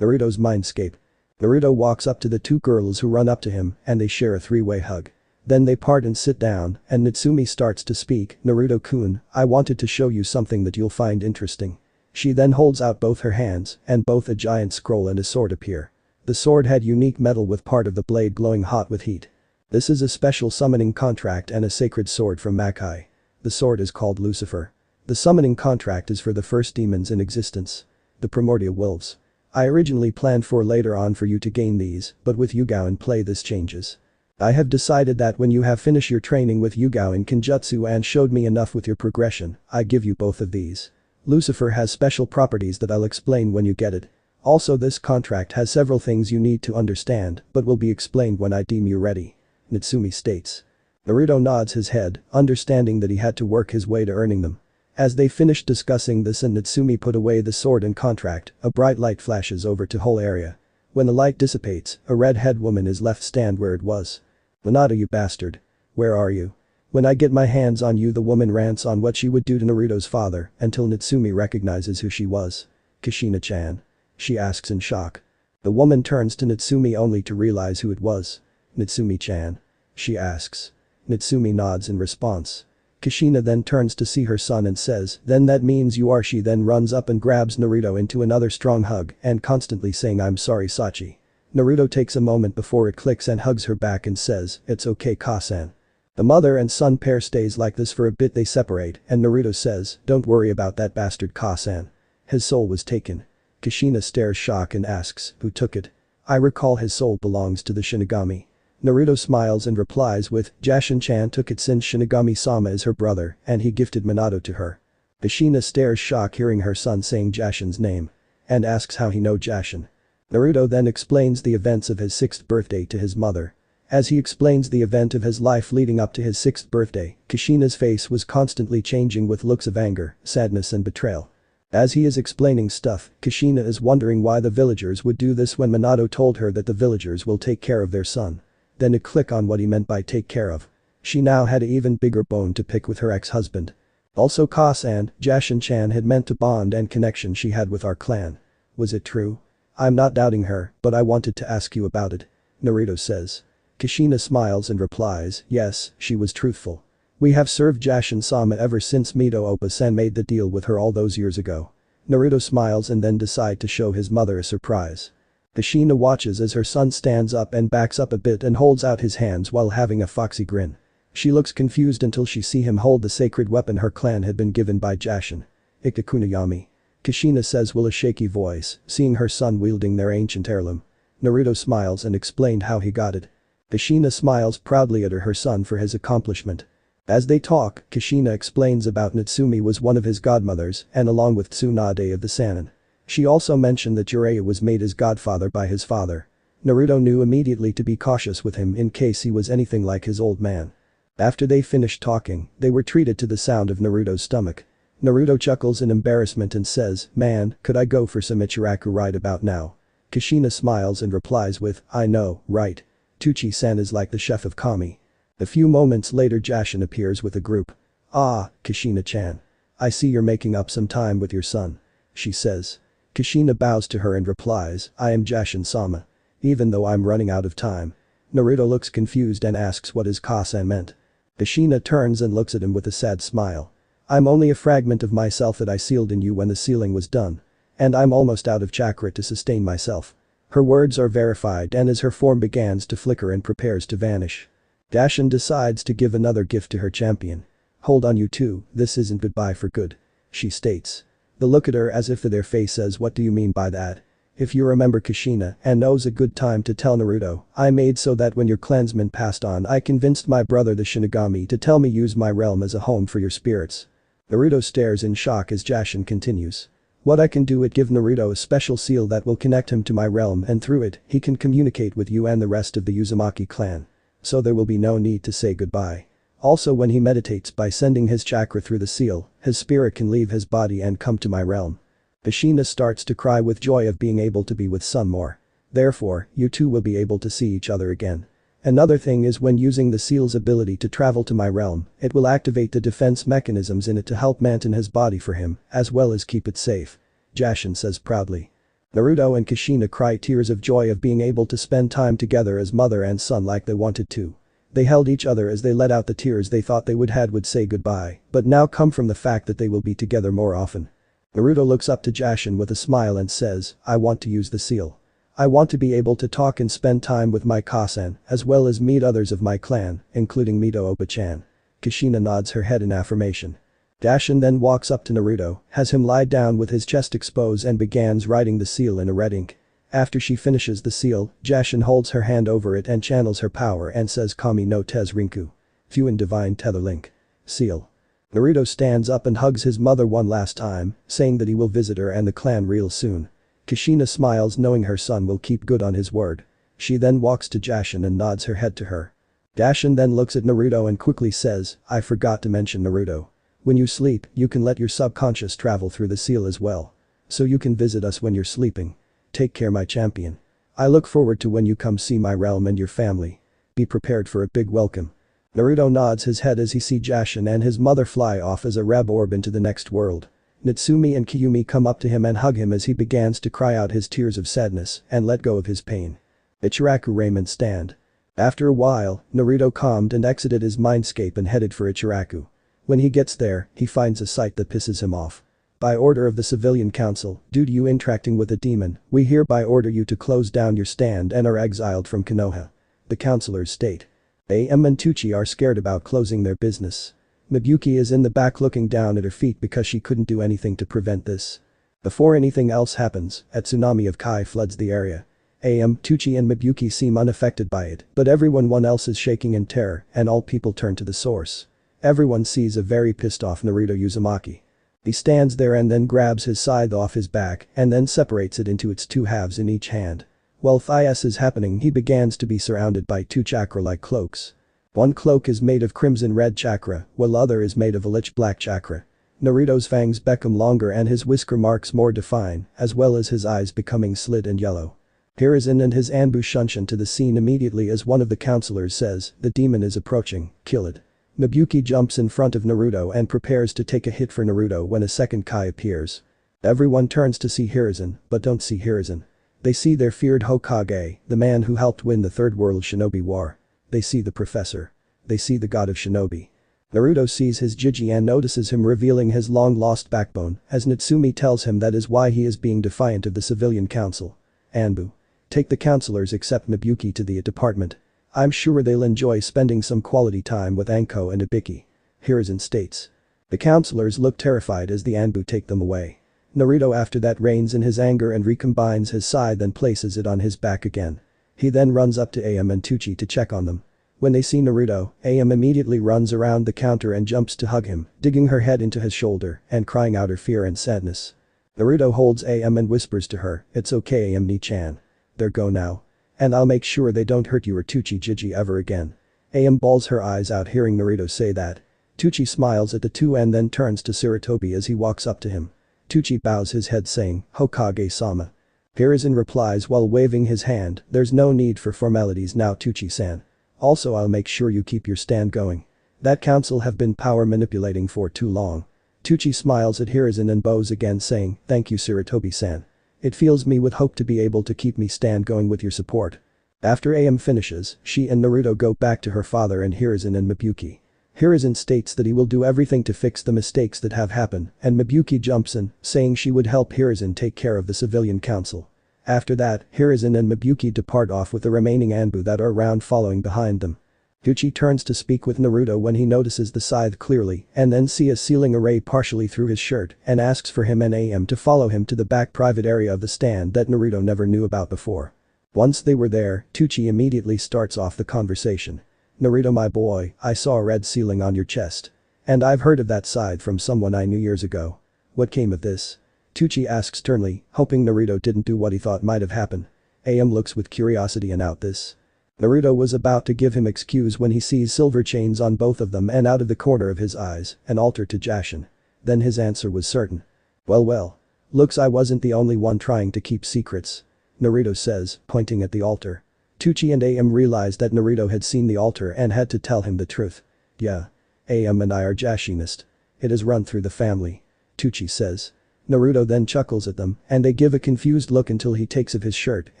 Speaker 1: Naruto's Mindscape. Naruto walks up to the 2 girls who run up to him and they share a 3-way hug. Then they part and sit down and Natsumi starts to speak. "Naruto-kun, I wanted to show you something that you'll find interesting." She then holds out both her hands and both a giant scroll and a sword appear. The sword had unique metal with part of the blade glowing hot with heat. This is a special summoning contract and a sacred sword from Makai. The sword is called Lucifer. The summoning contract is for the first demons in existence. The primordial wolves. I originally planned for later on for you to gain these, but with Yuga in play this changes. I have decided that when you have finished your training with Yuga in Kenjutsu and showed me enough with your progression, I give you both of these. Lucifer has special properties that I'll explain when you get it. Also this contract has several things you need to understand but will be explained when I deem you ready," Natsumi states. Naruto nods his head, understanding that he had to work his way to earning them. As they finished discussing this and Natsumi put away the sword and contract, a bright light flashes over to whole area. When the light dissipates, a red-head woman is left stand where it was. "Hinata, you bastard. Where are you? When I get my hands on you," the woman rants on what she would do to Naruto's father until Natsumi recognizes who she was. "Kushina-chan?" she asks in shock. The woman turns to Natsumi only to realize who it was. "Natsumi-chan?" she asks. Natsumi nods in response. Kushina then turns to see her son and says, "Then that means you are." She then runs up and grabs Naruto into another strong hug and constantly saying, "I'm sorry, Sachi." Naruto takes a moment before it clicks and hugs her back and says, "It's okay, Ka-san." The mother and son pair stays like this for a bit. They separate and Naruto says, "Don't worry about that bastard Ka-san. His soul was taken." Kushina stares shock and asks, who took it? I recall his soul belongs to the Shinigami. Naruto smiles and replies with, Jashin-chan took it since Shinigami-sama is her brother and he gifted Minato to her. Kushina stares shock hearing her son saying Jashin's name. And asks how he know Jashin. Naruto then explains the events of his 6th birthday to his mother. As he explains the event of his life leading up to his 6th birthday, Kushina's face was constantly changing with looks of anger, sadness and betrayal. As he is explaining stuff, Kushina is wondering why the villagers would do this when Minato told her that the villagers will take care of their son. Then to click on what he meant by take care of. She now had an even bigger bone to pick with her ex-husband. Also Ka-san, Jashin-chan had meant to bond and connection she had with our clan. Was it true? I'm not doubting her, but I wanted to ask you about it. Naruto says. Kushina smiles and replies, yes, she was truthful. We have served Jashin-sama ever since Mito Opa-san made the deal with her all those years ago. Naruto smiles and then decide to show his mother a surprise. Kushina watches as her son stands up and backs up a bit and holds out his hands while having a foxy grin. She looks confused until she see him hold the sacred weapon her clan had been given by Jashin. Itakunayami. Kushina says with a shaky voice, seeing her son wielding their ancient heirloom. Naruto smiles and explained how he got it. Kushina smiles proudly at her son for his accomplishment. As they talk, Kushina explains about Natsumi was one of his godmothers and along with Tsunade of the Sannin. She also mentioned that Jiraiya was made his godfather by his father. Naruto knew immediately to be cautious with him in case he was anything like his old man. After they finished talking, they were treated to the sound of Naruto's stomach. Naruto chuckles in embarrassment and says, man, could I go for some Ichiraku right about now? Kushina smiles and replies with, I know, right. Tucci-san is like the chef of Kami. A few moments later Jashin appears with a group. Ah, Kushina-chan. I see you're making up some time with your son. She says. Kushina bows to her and replies, I am Jashin-sama. Even though I'm running out of time. Naruto looks confused and asks what his Ka-san meant. Kushina turns and looks at him with a sad smile. I'm only a fragment of myself that I sealed in you when the sealing was done. And I'm almost out of chakra to sustain myself. Her words are verified and as her form begins to flicker and prepares to vanish. Jashin decides to give another gift to her champion. Hold on you two, this isn't goodbye for good. She states. They look at her as if their face says what do you mean by that? If you remember Kushina and knows a good time to tell Naruto, I made so that when your clansmen passed on I convinced my brother the Shinigami to tell me use my realm as a home for your spirits. Naruto stares in shock as Jashin continues. What I can do it give Naruto a special seal that will connect him to my realm and through it, he can communicate with you and the rest of the Uzumaki clan. So there will be no need to say goodbye. Also when he meditates by sending his chakra through the seal, his spirit can leave his body and come to my realm. Kushina starts to cry with joy of being able to be with son more. Therefore, you two will be able to see each other again. Another thing is when using the seal's ability to travel to my realm, it will activate the defense mechanisms in it to help maintain his body for him, as well as keep it safe. Jashin says proudly. Naruto and Kushina cry tears of joy of being able to spend time together as mother and son like they wanted to. They held each other as they let out the tears they thought they would say goodbye, but now come from the fact that they will be together more often. Naruto looks up to Jashin with a smile and says, I want to use the seal. I want to be able to talk and spend time with my Ka-san, as well as meet others of my clan, including Mito Opa-chan. Kushina nods her head in affirmation. Jashin then walks up to Naruto, has him lie down with his chest exposed and begins writing the seal in a red ink. After she finishes the seal, Jashin holds her hand over it and channels her power and says Kami no Tez Rinku. Fuin Divine Tether Link. Seal. Naruto stands up and hugs his mother one last time, saying that he will visit her and the clan real soon. Kushina smiles knowing her son will keep good on his word. She then walks to Jashin and nods her head to her. Jashin then looks at Naruto and quickly says, I forgot to mention Naruto. When you sleep, you can let your subconscious travel through the seal as well. So you can visit us when you're sleeping. Take care my champion. I look forward to when you come see my realm and your family. Be prepared for a big welcome. Naruto nods his head as he sees Jashin and his mother fly off as a red orb into the next world. Natsumi and Kiyumi come up to him and hug him as he begins to cry out his tears of sadness and let go of his pain. Ichiraku Ramen stand. After a while, Naruto calmed and exited his mindscape and headed for Ichiraku. When he gets there, he finds a sight that pisses him off. By order of the civilian council, due to you interacting with a demon, we hereby order you to close down your stand and are exiled from Konoha. The councilors state. AM and Tucci are scared about closing their business. Miyuki is in the back looking down at her feet because she couldn't do anything to prevent this. Before anything else happens, a tsunami of Kai floods the area. Itachi and Mibukki seem unaffected by it, but everyone else is shaking in terror, and all people turn to the source. Everyone sees a very pissed off Naruto Uzumaki. He stands there and then grabs his scythe off his back and then separates it into its two halves in each hand. While this is happening, he begins to be surrounded by two chakra-like cloaks. One cloak is made of crimson red chakra, while other is made of lich black chakra. Naruto's fangs become longer and his whisker marks more defined, as well as his eyes becoming slit and yellow. Hiruzen and his Anbu shunshin to the scene immediately as one of the counselors says, "The demon is approaching, kill it." Mibukki jumps in front of Naruto and prepares to take a hit for Naruto when a second Kai appears. Everyone turns to see Hiruzen, but don't see Hiruzen. They see their feared Hokage, the man who helped win the Third World Shinobi War. They see the professor. They see the god of shinobi. Naruto sees his Jiji and notices him revealing his long-lost backbone, as Natsumi tells him that is why he is being defiant of the civilian council. Anbu. Take the counselors except Mibukki to the department. I'm sure they'll enjoy spending some quality time with Anko and Ibiki. Hiruzen states. The counselors look terrified as the Anbu take them away. Naruto after that reins in his anger and recombines his scythe and places it on his back again. He then runs up to Am and Tuchi to check on them. When they see Naruto, Am immediately runs around the counter and jumps to hug him, digging her head into his shoulder and crying out her fear and sadness. Naruto holds Am and whispers to her, "It's okay Am-ni-chan. They're go now. And I'll make sure they don't hurt you or Tuchi Jiji ever again." Am bawls her eyes out hearing Naruto say that. Tuchi smiles at the two and then turns to Sarutobi as he walks up to him. Tuchi bows his head saying, "Hokage-sama." Hiruzen replies while waving his hand, "There's no need for formalities now Tuchi-san. Also I'll make sure you keep your stand going. That council have been power manipulating for too long." Tuchi smiles at Hiruzen and bows again saying, "Thank you Sarutobi-san. It fills me with hope to be able to keep me stand going with your support." After Am finishes, she and Naruto go back to her father and Hiruzen and Mibukki. Hiruzen states that he will do everything to fix the mistakes that have happened, and Mibukki jumps in, saying she would help Hiruzen take care of the civilian council. After that, Hiruzen and Mibukki depart off with the remaining Anbu that are around following behind them. Tuchi turns to speak with Naruto when he notices the scythe clearly and then see a ceiling array partially through his shirt and asks for him and Am to follow him to the back private area of the stand that Naruto never knew about before. Once they were there, Tuchi immediately starts off the conversation. "Naruto my boy, I saw a red ceiling on your chest. And I've heard of that scythe from someone I knew years ago. What came of this?" Tuchi asks sternly, hoping Naruto didn't do what he thought might have happened. Am looks with curiosity and out this. Naruto was about to give him excuse when he sees silver chains on both of them and out of the corner of his eyes, an altar to Jashin. Then his answer was certain. Well. Looks I wasn't the only one trying to keep secrets," Naruto says, pointing at the altar. Tuchi and Am realized that Naruto had seen the altar and had to tell him the truth. "Yeah. Am and I are Jashinist. It has run through the family," Tuchi says. Naruto then chuckles at them and they give a confused look until he takes off his shirt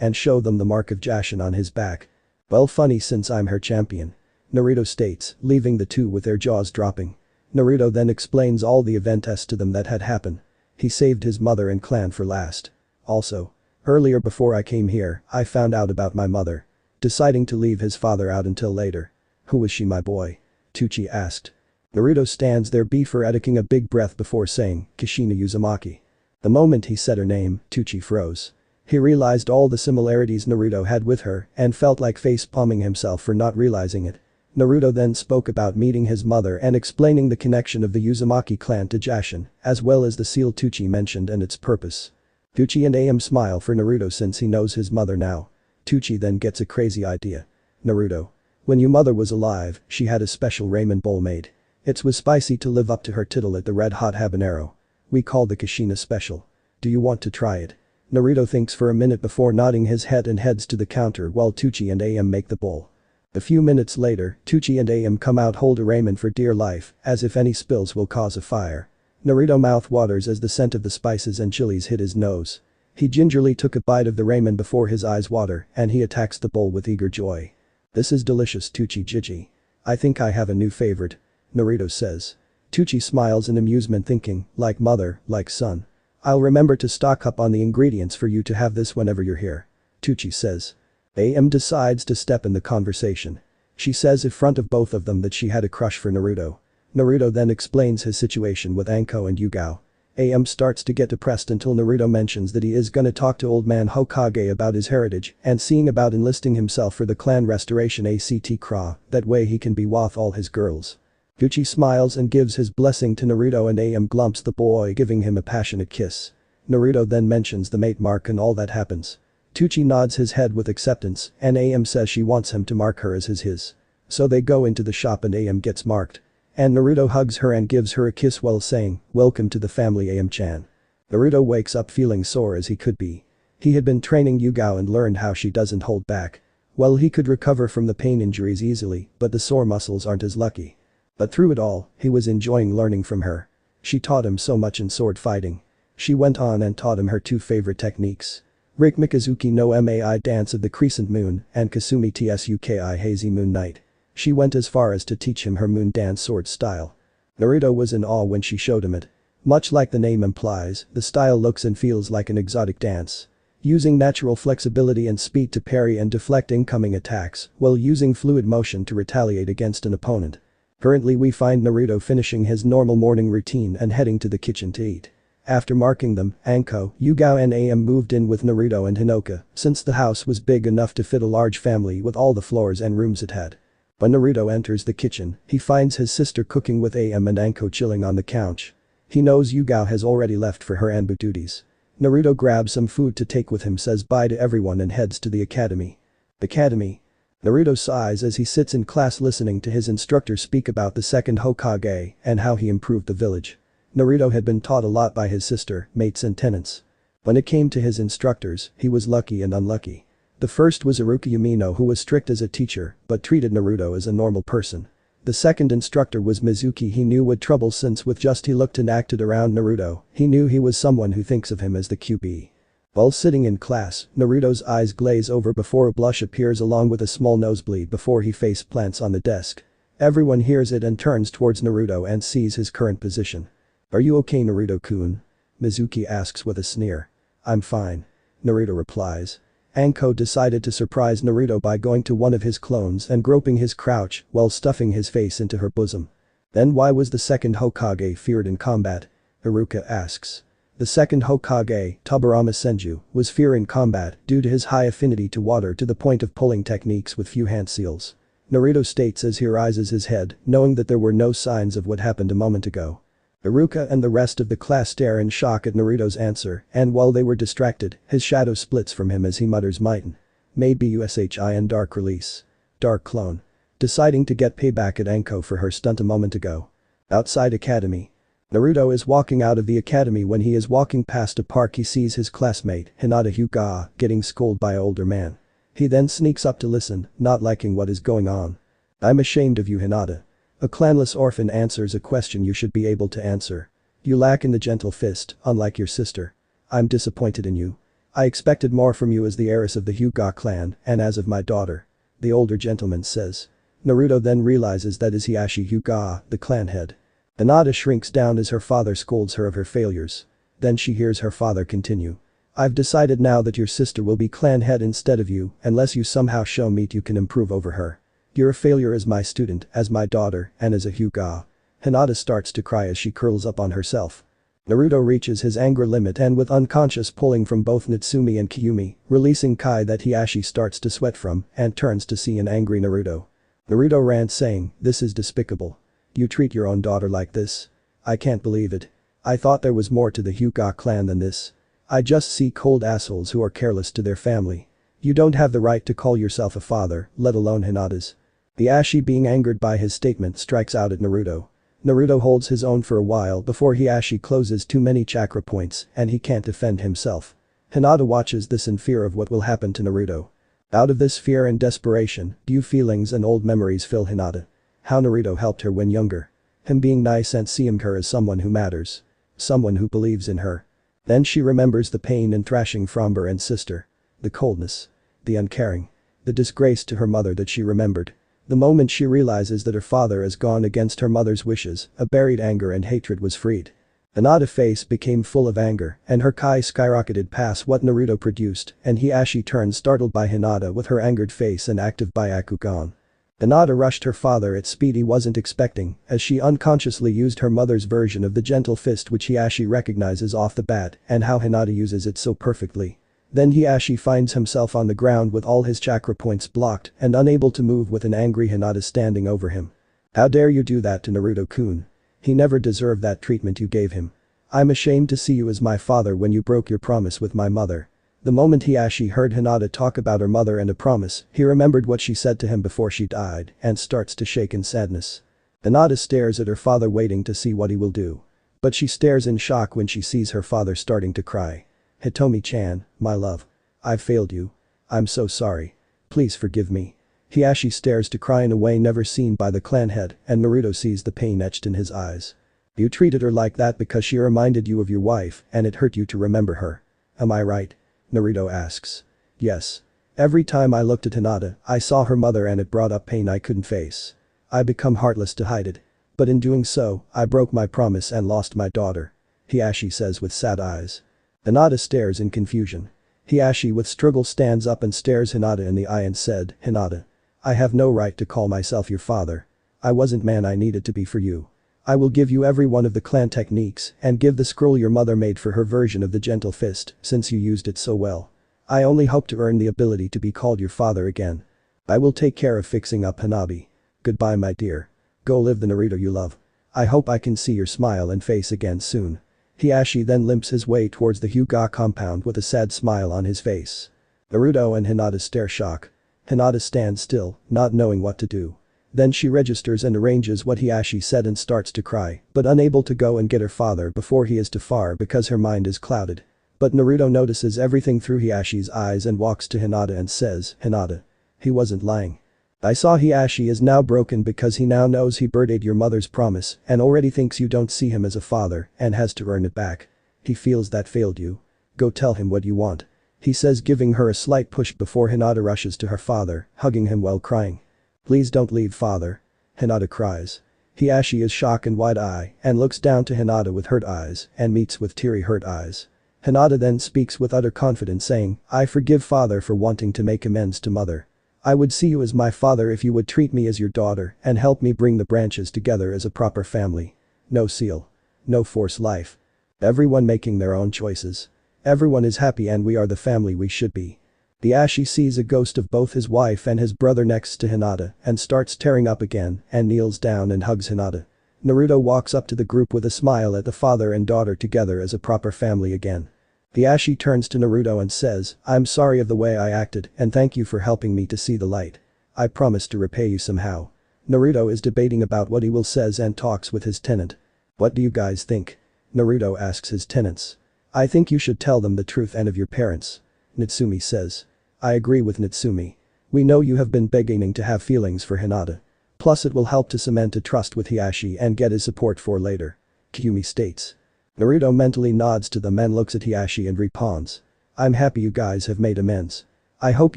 Speaker 1: and show them the mark of Jashin on his back. "Well funny since I'm her champion," Naruto states, leaving the two with their jaws dropping. Naruto then explains all the events to them that had happened. He saved his mother and clan for last. "Also. Earlier before I came here, I found out about my mother. Deciding to leave his father out until later." "Who was she my boy?" Tuchi asked. Naruto stands there before taking a big breath before saying, "Kushina Uzumaki." The moment he said her name, Tuchi froze. He realized all the similarities Naruto had with her and felt like face-palming himself for not realizing it. Naruto then spoke about meeting his mother and explaining the connection of the Uzumaki clan to Jashin, as well as the seal Tuchi mentioned and its purpose. Tuchi and Am smile for Naruto since he knows his mother now. Tuchi then gets a crazy idea. "Naruto. When your mother was alive, she had a special ramen bowl made. It was spicy to live up to her title at the red hot habanero. We call the Kushina special. Do you want to try it?" Naruto thinks for a minute before nodding his head and heads to the counter while Tuchi and Am make the bowl. A few minutes later, Tuchi and Am come out hold a ramen for dear life, as if any spills will cause a fire. Naruto mouth waters as the scent of the spices and chilies hit his nose. He gingerly took a bite of the ramen before his eyes water and he attacks the bowl with eager joy. "This is delicious Tuchi Jiji. I think I have a new favorite," Naruto says. Tuchi smiles in amusement thinking, like mother, like son. "I'll remember to stock up on the ingredients for you to have this whenever you're here," Tuchi says. Am decides to step in the conversation. She says in front of both of them that she had a crush for Naruto. Naruto then explains his situation with Anko and Yuga. AM starts to get depressed until Naruto mentions that he is gonna talk to old man Hokage about his heritage and seeing about enlisting himself for the clan restoration ACT Kra, that way he can be with all his girls. Gucci smiles and gives his blessing to Naruto and AM glumps the boy, giving him a passionate kiss. Naruto then mentions the mate mark and all that happens. Tucci nods his head with acceptance and AM says she wants him to mark her as his. So they go into the shop and AM gets marked. And Naruto hugs her and gives her a kiss while saying, "Welcome to the family AM-chan." Naruto wakes up feeling sore as he could be. He had been training Yuga and learned how she doesn't hold back. Well, he could recover from the pain injuries easily, but the sore muscles aren't as lucky. But through it all, he was enjoying learning from her. She taught him so much in sword fighting. She went on and taught him her two favorite techniques. Rike Mikazuki no Mai Dance of the Crescent Moon and Kasumi Tsuki Hazy Moon Night. She went as far as to teach him her moon dance sword style. Naruto was in awe when she showed him it. Much like the name implies, the style looks and feels like an exotic dance. Using natural flexibility and speed to parry and deflect incoming attacks, while using fluid motion to retaliate against an opponent. Currently we find Naruto finishing his normal morning routine and heading to the kitchen to eat. After marking them, Anko, Yuga and AM moved in with Naruto and Hinoka, since the house was big enough to fit a large family with all the floors and rooms it had. When Naruto enters the kitchen, he finds his sister cooking with AM and Anko chilling on the couch. He knows Yuga has already left for her Anbu duties. Naruto grabs some food to take with him, says bye to everyone and heads to the academy. Academy. Naruto sighs as he sits in class listening to his instructor speak about the second Hokage and how he improved the village. Naruto had been taught a lot by his sister, mates and tenants. When it came to his instructors, he was lucky and unlucky. The first was Iruka Yumino, who was strict as a teacher but treated Naruto as a normal person. The second instructor was Mizuki. He knew what trouble, since with just he looked and acted around Naruto, he knew he was someone who thinks of him as the QB. While sitting in class, Naruto's eyes glaze over before a blush appears along with a small nosebleed before he face plants on the desk. Everyone hears it and turns towards Naruto and sees his current position. "Are you okay, Naruto-kun?" Mizuki asks with a sneer. "I'm fine." Naruto replies. Anko decided to surprise Naruto by going to one of his clones and groping his crotch while stuffing his face into her bosom. "Then why was the second Hokage feared in combat?" Iruka asks. The second Hokage, Tobirama Senju, was feared in combat due to his high affinity to water to the point of pulling techniques with few hand seals. Naruto states as he raises his head, knowing that there were no signs of what happened a moment ago. Iruka and the rest of the class stare in shock at Naruto's answer, and while they were distracted, his shadow splits from him as he mutters Mighten. Maybe USHIN Dark Release. Dark Clone. Deciding to get payback at Anko for her stunt a moment ago. Outside academy. Naruto is walking out of the academy. When he is walking past a park, he sees his classmate, Hinata Hyuga, getting scolded by an older man. He then sneaks up to listen, not liking what is going on. "I'm ashamed of you, Hinata." A clanless orphan answers a question you should be able to answer. "You lack in the gentle fist, unlike your sister. I'm disappointed in you. I expected more from you as the heiress of the Hyuga clan and as of my daughter," the older gentleman says. Naruto then realizes that is Hiashi Hyuga, the clan head. Hinata shrinks down as her father scolds her of her failures. Then she hears her father continue. "I've decided now that your sister will be clan head instead of you, unless you somehow show me you can improve over her. You're a failure as my student, as my daughter, and as a Hyuga." Hinata starts to cry as she curls up on herself. Naruto reaches his anger limit and with unconscious pulling from both Natsumi and Kiyumi, releasing Kai that Hiashi starts to sweat from and turns to see an angry Naruto. Naruto rants saying, "This is despicable. You treat your own daughter like this? I can't believe it. I thought there was more to the Hyuga clan than this. I just see cold assholes who are careless to their family. You don't have the right to call yourself a father, let alone Hinata's." Hiashi, being angered by his statement, strikes out at Naruto. Naruto holds his own for a while before Hiashi closes too many chakra points and he can't defend himself. Hinata watches this in fear of what will happen to Naruto. Out of this fear and desperation, new feelings and old memories fill Hinata. How Naruto helped her when younger. Him being nice and seeing her as someone who matters. Someone who believes in her. Then she remembers the pain and thrashing from her and sister. The coldness. The uncaring. The disgrace to her mother that she remembered. The moment she realizes that her father has gone against her mother's wishes, a buried anger and hatred was freed. Hinata's face became full of anger and her Kai skyrocketed past what Naruto produced and Hiashi turned startled by Hinata with her angered face and active Byakugan. Hinata rushed her father at speed he wasn't expecting as she unconsciously used her mother's version of the gentle fist which Hiashi recognizes off the bat and how Hinata uses it so perfectly. Then Hiashi finds himself on the ground with all his chakra points blocked and unable to move with an angry Hinata standing over him. "How dare you do that to Naruto-kun? He never deserved that treatment you gave him. I'm ashamed to see you as my father when you broke your promise with my mother." The moment Hiashi heard Hinata talk about her mother and a promise, he remembered what she said to him before she died and starts to shake in sadness. Hinata stares at her father waiting to see what he will do. But she stares in shock when she sees her father starting to cry. "Hitomi-chan, my love. I've failed you. I'm so sorry. Please forgive me." Hiashi stares to cry in a way never seen by the clan head and Naruto sees the pain etched in his eyes. "You treated her like that because she reminded you of your wife and it hurt you to remember her. Am I right?" Naruto asks. "Yes. Every time I looked at Hinata, I saw her mother and it brought up pain I couldn't face. I become heartless to hide it. But in doing so, I broke my promise and lost my daughter," Hiashi says with sad eyes. Hinata stares in confusion. Hiashi with struggle stands up and stares Hinata in the eye and said, "Hinata. I have no right to call myself your father. I wasn't man I needed to be for you. I will give you every one of the clan techniques and give the scroll your mother made for her version of the gentle fist since you used it so well. I only hope to earn the ability to be called your father again. I will take care of fixing up Hanabi. Goodbye my dear. Go live the Naruto you love. I hope I can see your smile and face again soon." Hiashi then limps his way towards the Hyuga compound with a sad smile on his face. Naruto and Hinata stare shock. Hinata stands still, not knowing what to do. Then she registers and arranges what Hiashi said and starts to cry, but unable to go and get her father before he is too far because her mind is clouded. But Naruto notices everything through Hiashi's eyes and walks to Hinata and says, "Hinata. He wasn't lying. I saw Hiashi is now broken because he now knows he betrayed your mother's promise and already thinks you don't see him as a father and has to earn it back. He feels that failed you. Go tell him what you want," he says giving her a slight push before Hinata rushes to her father, hugging him while crying. "Please don't leave father." Hinata cries. Hiashi is shocked and wide-eyed and looks down to Hinata with hurt eyes and meets with teary hurt eyes. Hinata then speaks with utter confidence saying, "I forgive father for wanting to make amends to mother. I would see you as my father if you would treat me as your daughter and help me bring the branches together as a proper family. No seal. No forced life. Everyone making their own choices. Everyone is happy and we are the family we should be." Hiashi sees a ghost of both his wife and his brother next to Hinata and starts tearing up again and kneels down and hugs Hinata. Naruto walks up to the group with a smile at the father and daughter together as a proper family again. Hiashi turns to Naruto and says, "I'm sorry of the way I acted and thank you for helping me to see the light. I promise to repay you somehow." Naruto is debating about what he will says and talks with his tenant. "What do you guys think?" Naruto asks his tenants. "I think you should tell them the truth and of your parents," Natsumi says. "I agree with Natsumi. We know you have been beginning to have feelings for Hinata. Plus it will help to cement a trust with Hiashi and get his support for later," Kyumi states. Naruto mentally nods to them and looks at Hiashi and responds. "I'm happy you guys have made amends. I hope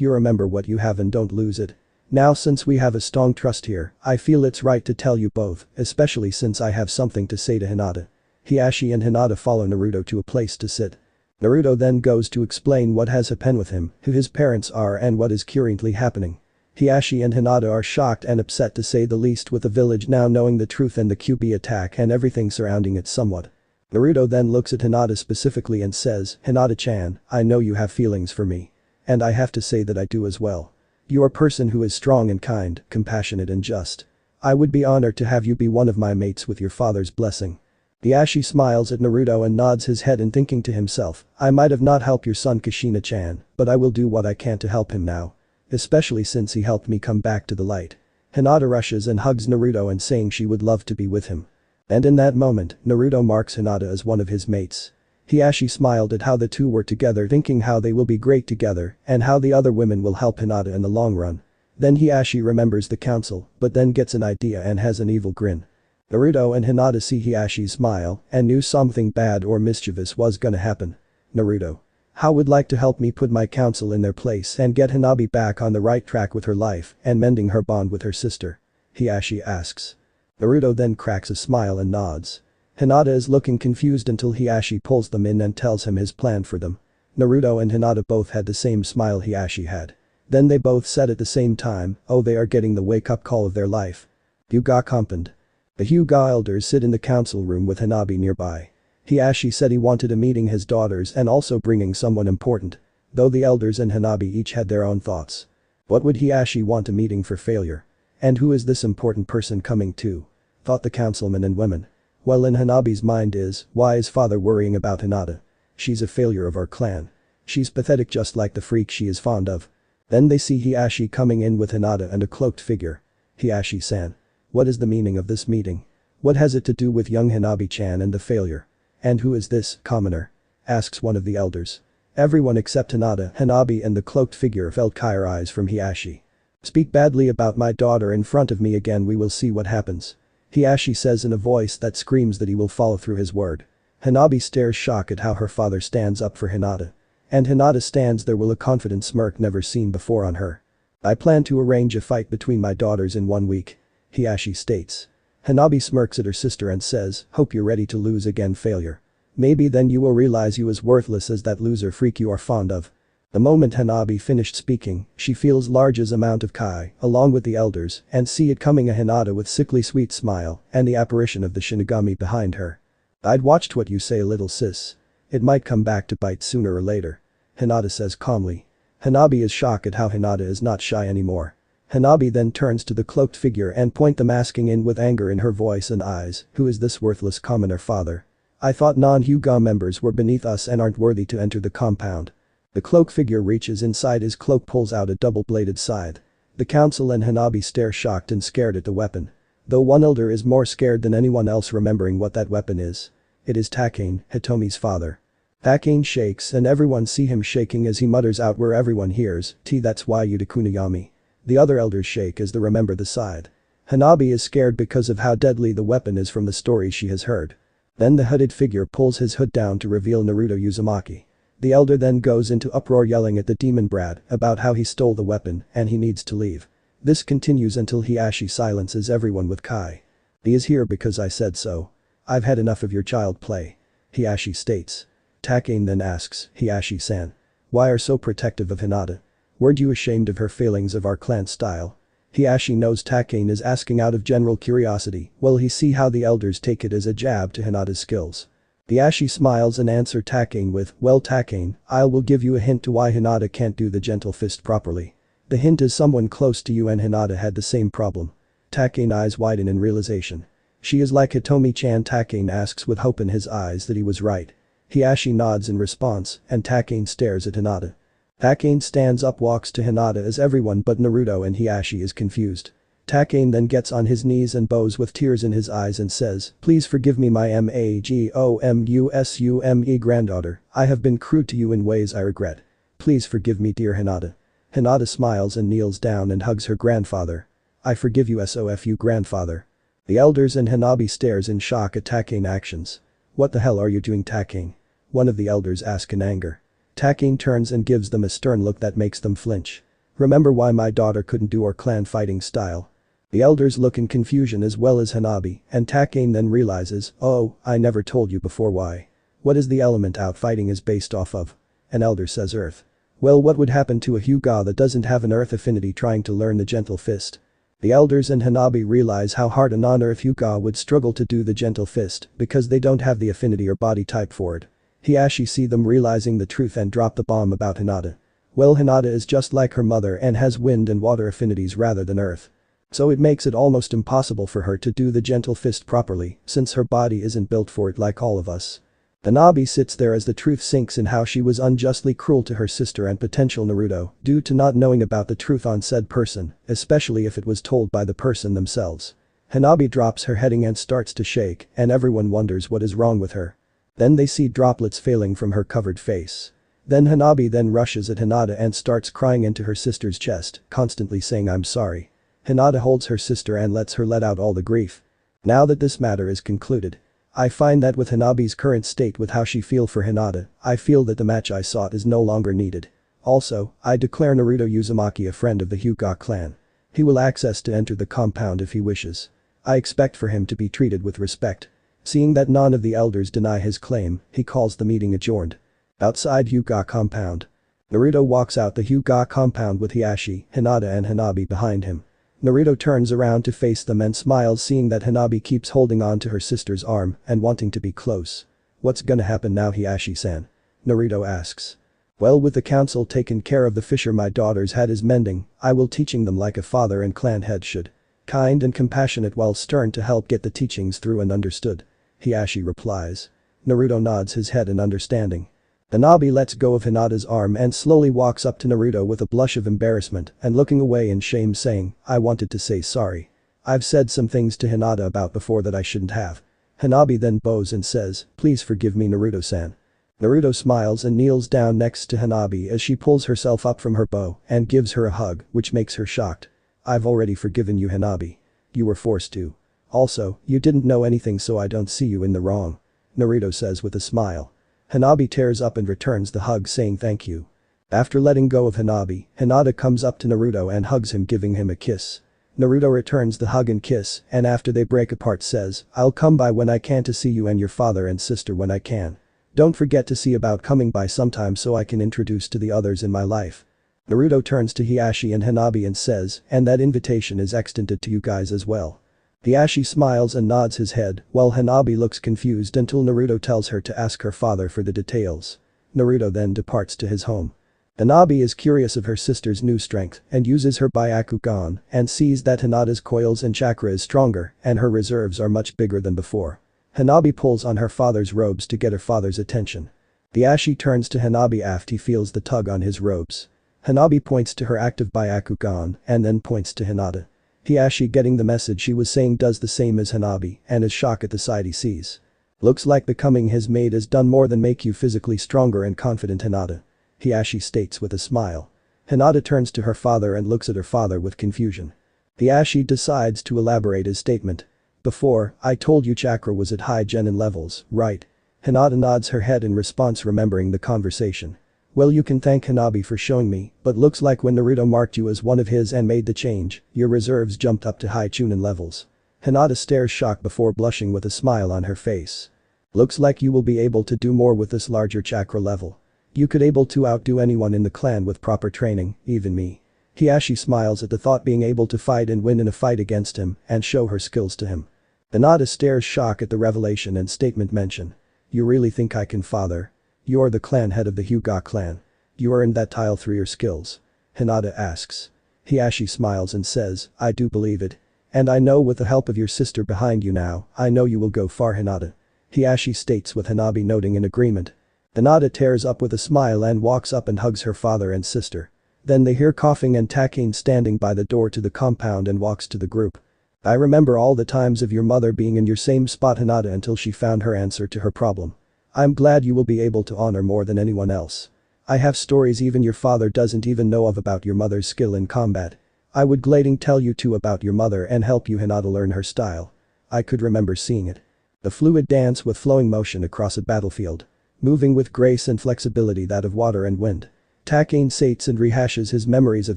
Speaker 1: you remember what you have and don't lose it. Now since we have a strong trust here, I feel it's right to tell you both, especially since I have something to say to Hinata." Hiashi and Hinata follow Naruto to a place to sit. Naruto then goes to explain what has happened with him, who his parents are and what is currently happening. Hiashi and Hinata are shocked and upset to say the least with the village now knowing the truth and the QB attack and everything surrounding it somewhat. Naruto then looks at Hinata specifically and says, "Hinata-chan, I know you have feelings for me. And I have to say that I do as well. You are a person who is strong and kind, compassionate and just. I would be honored to have you be one of my mates with your father's blessing." Hiashi smiles at Naruto and nods his head and thinking to himself, "I might have not helped your son Kushina-chan, but I will do what I can to help him now. Especially since he helped me come back to the light." Hinata rushes and hugs Naruto and saying she would love to be with him. And in that moment, Naruto marks Hinata as one of his mates. Hiashi smiled at how the two were together thinking how they will be great together and how the other women will help Hinata in the long run. Then Hiashi remembers the council, but then gets an idea and has an evil grin. Naruto and Hinata see Hiashi's smile and knew something bad or mischievous was gonna happen. Naruto. How would like to help me put my council in their place and get Hanabi back on the right track with her life and mending her bond with her sister? Hiashi asks. Naruto then cracks a smile and nods. Hinata is looking confused until Hiashi pulls them in and tells him his plan for them. Naruto and Hinata both had the same smile Hiashi had. Then they both said at the same time, oh, they are getting the wake-up call of their life. Yuga complained. The Hyuga elders sit in the council room with Hanabi nearby. Hiashi said he wanted a meeting his daughters and also bringing someone important. Though the elders and Hanabi each had their own thoughts. What would Hiashi want a meeting for failure? And who is this important person coming to? Thought the councilmen and women. Well, in Hanabi's mind is, why is father worrying about Hinata? She's a failure of our clan. She's pathetic just like the freak she is fond of. Then they see Hiashi coming in with Hinata and a cloaked figure. Hiashi-san. What is the meaning of this meeting? What has it to do with young Hanabi-chan and the failure? And who is this commoner? Asks one of the elders. Everyone except Hinata, Hanabi and the cloaked figure felt killer eyes from Hiashi. Speak badly about my daughter in front of me again, we will see what happens. Hiashi says in a voice that screams that he will follow through his word. Hanabi stares shocked at how her father stands up for Hinata. And Hinata stands there with a confident smirk never seen before on her. I plan to arrange a fight between my daughters in 1 week. Hiashi states. Hanabi smirks at her sister and says, hope you're ready to lose again, failure. Maybe then you will realize you as worthless as that loser freak you are fond of. The moment Hanabi finished speaking, she feels large's amount of kai, along with the elders, and see it coming a Hinata with sickly sweet smile, and the apparition of the Shinigami behind her. I'd watched what you say, little sis. It might come back to bite sooner or later. Hinata says calmly. Hanabi is shocked at how Hinata is not shy anymore. Hanabi then turns to the cloaked figure and point the masking in with anger in her voice and eyes, who is this worthless commoner, father? I thought non-Hyuga members were beneath us and aren't worthy to enter the compound. The cloak figure reaches inside his cloak, pulls out a double-bladed scythe. The council and Hanabi stare shocked and scared at the weapon. Though one elder is more scared than anyone else, remembering what that weapon is. It is Takane, Hitomi's father. Takane shakes and everyone see him shaking as he mutters out where everyone hears, that's why you Kuniyami. The other elders shake as they remember the scythe. Hanabi is scared because of how deadly the weapon is from the stories she has heard. Then the hooded figure pulls his hood down to reveal Naruto Uzumaki. The elder then goes into uproar yelling at the demon brat about how he stole the weapon and he needs to leave. This continues until Hiashi silences everyone with kai. He is here because I said so. I've had enough of your child play. Hiashi states. Takane then asks, Hiashi-san. Why are so protective of Hinata? Weren't you ashamed of her failings of our clan style? Hiashi knows Takane is asking out of general curiosity, will he see how the elders take it as a jab to Hinata's skills? Hiashi smiles and answers Takane with, well Takane, I will give you a hint to why Hinata can't do the gentle fist properly. The hint is someone close to you and Hinata had the same problem. Takane's eyes widen in realization. She is like Hitomi-chan. Takane asks with hope in his eyes that he was right. Hiashi nods in response and Takane stares at Hinata. Takane stands up, walks to Hinata as everyone but Naruto and Hiashi is confused. Takane then gets on his knees and bows with tears in his eyes and says, please forgive me my Magomusume granddaughter, I have been crude to you in ways I regret. Please forgive me, dear Hinata. Hinata smiles and kneels down and hugs her grandfather. I forgive you SOFU grandfather. The elders and Hanabi stares in shock at Takane's actions. What the hell are you doing, Takane? One of the elders asks in anger. Takane turns and gives them a stern look that makes them flinch. Remember why my daughter couldn't do our clan fighting style? The elders look in confusion as well as Hanabi, and Takane then realizes, oh, I never told you before why. What is the element out fighting is based off of? An elder says earth. Well, what would happen to a Hyuga that doesn't have an earth affinity trying to learn the gentle fist? The elders and Hanabi realize how hard a non-earth Hyuga would struggle to do the gentle fist because they don't have the affinity or body type for it. Hiashi see them realizing the truth and drop the bomb about Hinata. Well, Hinata is just like her mother and has wind and water affinities rather than earth. So it makes it almost impossible for her to do the gentle fist properly since her body isn't built for it like all of us. Hanabi sits there as the truth sinks in how she was unjustly cruel to her sister and potential Naruto due to not knowing about the truth on said person, especially if it was told by the person themselves. Hanabi drops her heading and starts to shake and everyone wonders what is wrong with her. Then they see droplets failing from her covered face. Then Hanabi then rushes at Hinata and starts crying into her sister's chest, constantly saying I'm sorry. Hinata holds her sister and lets her let out all the grief. Now that this matter is concluded, I find that with Hanabi's current state with how she feel for Hinata, I feel that the match I sought is no longer needed. Also, I declare Naruto Uzumaki a friend of the Hyuga clan. He will access to enter the compound if he wishes. I expect for him to be treated with respect. Seeing that none of the elders deny his claim, he calls the meeting adjourned. Outside Hyuga compound. Naruto walks out the Hyuga compound with Hiashi, Hinata and Hanabi behind him. Naruto turns around to face them and smiles seeing that Hanabi keeps holding on to her sister's arm and wanting to be close. "What's gonna happen now, Hiashi-san?" Naruto asks. "Well, with the council taken care of, the fissure my daughter's head is mending, I will teaching them like a father and clan head should. Kind and compassionate while stern to help get the teachings through and understood," Hiashi replies. Naruto nods his head in understanding. Hanabi lets go of Hinata's arm and slowly walks up to Naruto with a blush of embarrassment and looking away in shame saying, "I wanted to say sorry. I've said some things to Hinata about before that I shouldn't have." Hanabi then bows and says, "Please forgive me, Naruto-san." Naruto smiles and kneels down next to Hanabi as she pulls herself up from her bow and gives her a hug, which makes her shocked. "I've already forgiven you, Hanabi. You were forced to. Also, you didn't know anything, so I don't see you in the wrong," Naruto says with a smile. Hanabi tears up and returns the hug saying thank you. After letting go of Hanabi, Hinata comes up to Naruto and hugs him, giving him a kiss. Naruto returns the hug and kiss and after they break apart says, "I'll come by when I can to see you and your father and sister when I can. Don't forget to see about coming by sometime so I can introduce to the others in my life." Naruto turns to Hiashi and Hanabi and says, "And that invitation is extended to you guys as well." Hiashi smiles and nods his head while Hanabi looks confused until Naruto tells her to ask her father for the details. Naruto then departs to his home. Hanabi is curious of her sister's new strength and uses her Byakugan and sees that Hinata's coils and chakra is stronger and her reserves are much bigger than before. Hanabi pulls on her father's robes to get her father's attention. Hiashi turns to Hanabi after he feels the tug on his robes. Hanabi points to her active Byakugan and then points to Hinata. Hiashi, getting the message she was saying, does the same as Hanabi and is shocked at the sight he sees. "Looks like becoming his maid has done more than make you physically stronger and confident, Hinata," Hiashi states with a smile. Hinata turns to her father and looks at her father with confusion. Hiashi decides to elaborate his statement. "Before, I told you chakra was at high genin levels, right?" Hinata nods her head in response, remembering the conversation. "Well, you can thank Hanabi for showing me, but looks like when Naruto marked you as one of his and made the change, your reserves jumped up to high chunin levels." Hinata stares shocked before blushing with a smile on her face. "Looks like you will be able to do more with this larger chakra level. You could able to outdo anyone in the clan with proper training, even me." Hiashi smiles at the thought being able to fight and win in a fight against him and show her skills to him. Hinata stares shocked at the revelation and statement mention. "You really think I can, father? You're the clan head of the Hyuga clan. You earned that title through your skills?" Hinata asks. Hiashi smiles and says, "I do believe it. And I know with the help of your sister behind you now, I know you will go far, Hinata." Hiashi states with Hanabi nodding in agreement. Hinata tears up with a smile and walks up and hugs her father and sister. Then they hear coughing and Takane standing by the door to the compound and walks to the group. "I remember all the times of your mother being in your same spot, Hinata, until she found her answer to her problem. I'm glad you will be able to honor more than anyone else. I have stories even your father doesn't even know of about your mother's skill in combat. I would gladly tell you too about your mother and help you, Hinata, learn her style. I could remember seeing it. The fluid dance with flowing motion across a battlefield. Moving with grace and flexibility that of water and wind." Takane states and rehashes his memories of